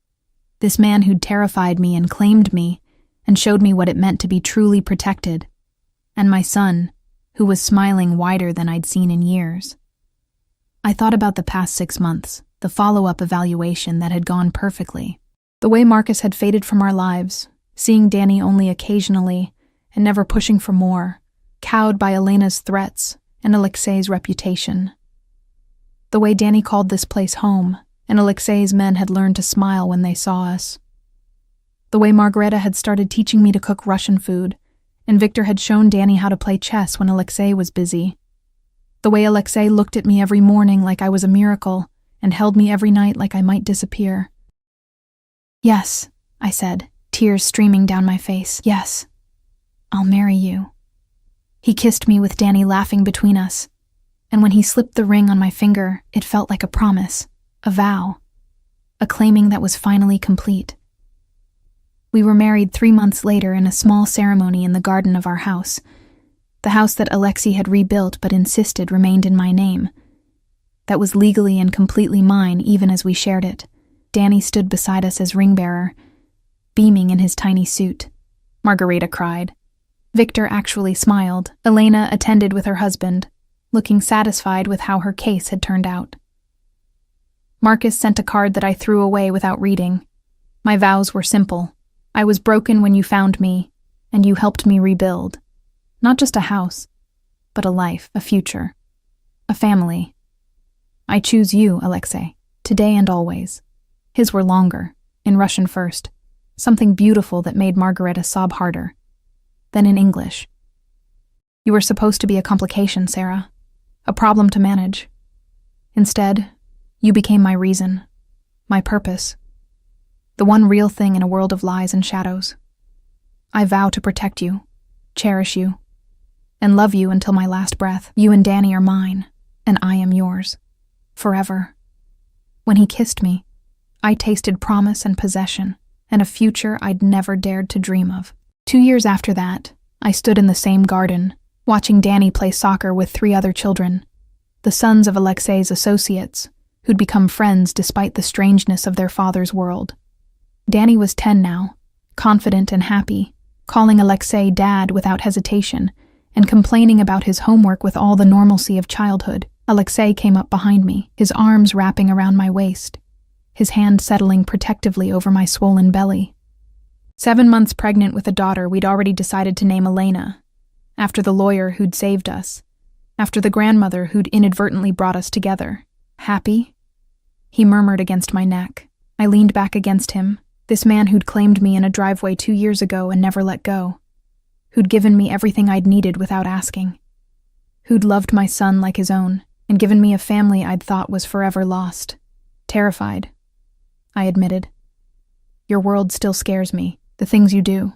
This man who'd terrified me and claimed me, and showed me what it meant to be truly protected. And my son, who was smiling wider than I'd seen in years. I thought about the past 6 months, the follow-up evaluation that had gone perfectly. The way Marcus had faded from our lives, seeing Danny only occasionally, and never pushing for more, cowed by Elena's threats and Alexei's reputation. The way Danny called this place home, and Alexei's men had learned to smile when they saw us. The way Margareta had started teaching me to cook Russian food, and Victor had shown Danny how to play chess when Alexei was busy. The way Alexei looked at me every morning like I was a miracle, and held me every night like I might disappear. "Yes," I said, tears streaming down my face. "Yes, I'll marry you." He kissed me with Danny laughing between us, and when he slipped the ring on my finger, it felt like a promise, a vow, a claiming that was finally complete. We were married 3 months later in a small ceremony in the garden of our house, the house that Alexei had rebuilt but insisted remained in my name, that was legally and completely mine even as we shared it. Danny stood beside us as ring-bearer, beaming in his tiny suit. Margareta cried. Victor actually smiled. Elena attended with her husband, looking satisfied with how her case had turned out. Marcus sent a card that I threw away without reading. My vows were simple. I was broken when you found me, and you helped me rebuild. Not just a house, but a life, a future, a family. I choose you, Alexei, today and always. His were longer, in Russian first, something beautiful that made Margareta sob harder. Then in English. You were supposed to be a complication, Sarah, a problem to manage. Instead, you became my reason, my purpose, the one real thing in a world of lies and shadows. I vow to protect you, cherish you, and love you until my last breath. You and Danny are mine, and I am yours, forever. When he kissed me, I tasted promise and possession, and a future I'd never dared to dream of. 2 years after that, I stood in the same garden, watching Danny play soccer with 3 other children, the sons of Alexei's associates, who'd become friends despite the strangeness of their father's world. Danny was 10 now, confident and happy, calling Alexei dad without hesitation, and complaining about his homework with all the normalcy of childhood. Alexei came up behind me, his arms wrapping around my waist, his hand settling protectively over my swollen belly. 7 months pregnant with a daughter we'd already decided to name Elena, after the lawyer who'd saved us, after the grandmother who'd inadvertently brought us together. Happy? He murmured against my neck. I leaned back against him, this man who'd claimed me in a driveway 2 years ago and never let go, who'd given me everything I'd needed without asking, who'd loved my son like his own, and given me a family I'd thought was forever lost. Terrified, I admitted. Your world still scares me, the things you do,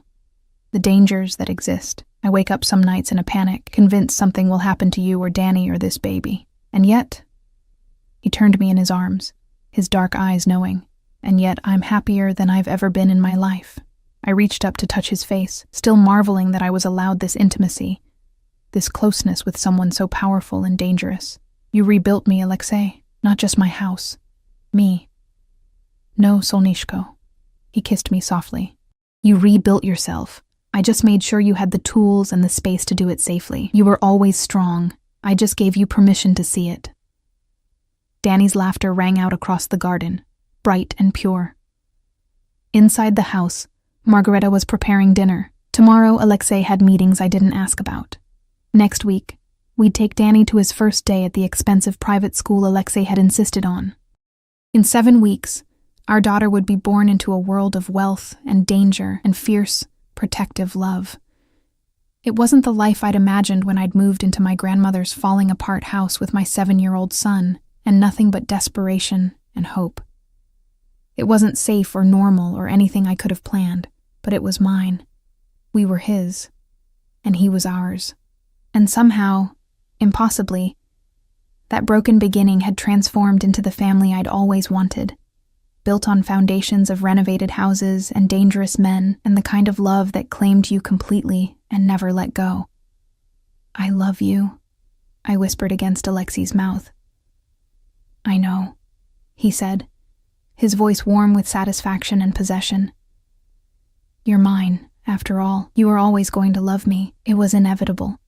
the dangers that exist. I wake up some nights in a panic, convinced something will happen to you or Danny or this baby. And yet, he turned me in his arms, his dark eyes knowing, and yet I'm happier than I've ever been in my life. I reached up to touch his face, still marveling that I was allowed this intimacy, this closeness with someone so powerful and dangerous. You rebuilt me, Alexei, not just my house. Me. No, Solnishko. He kissed me softly. You rebuilt yourself. I just made sure you had the tools and the space to do it safely. You were always strong. I just gave you permission to see it. Danny's laughter rang out across the garden, bright and pure. Inside the house, Margareta was preparing dinner. Tomorrow, Alexei had meetings I didn't ask about. Next week, we'd take Danny to his first day at the expensive private school Alexei had insisted on. In 7 weeks, our daughter would be born into a world of wealth and danger and fierce, protective love. It wasn't the life I'd imagined when I'd moved into my grandmother's falling-apart house with my 7-year-old son, and nothing but desperation and hope. It wasn't safe or normal or anything I could have planned, but it was mine. We were his, and he was ours. And somehow, impossibly, that broken beginning had transformed into the family I'd always wanted, built on foundations of renovated houses and dangerous men and the kind of love that claimed you completely and never let go. I love you, I whispered against Alexei's mouth. I know, he said, his voice warm with satisfaction and possession. You're mine, after all. You were always going to love me. It was inevitable.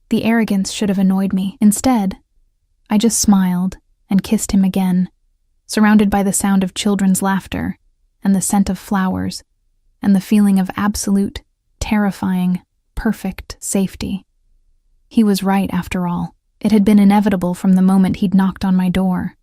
The arrogance should have annoyed me. Instead, I just smiled and kissed him again, surrounded by the sound of children's laughter and the scent of flowers and the feeling of absolute, terrifying, perfect safety. He was right, after all. It had been inevitable from the moment he'd knocked on my door.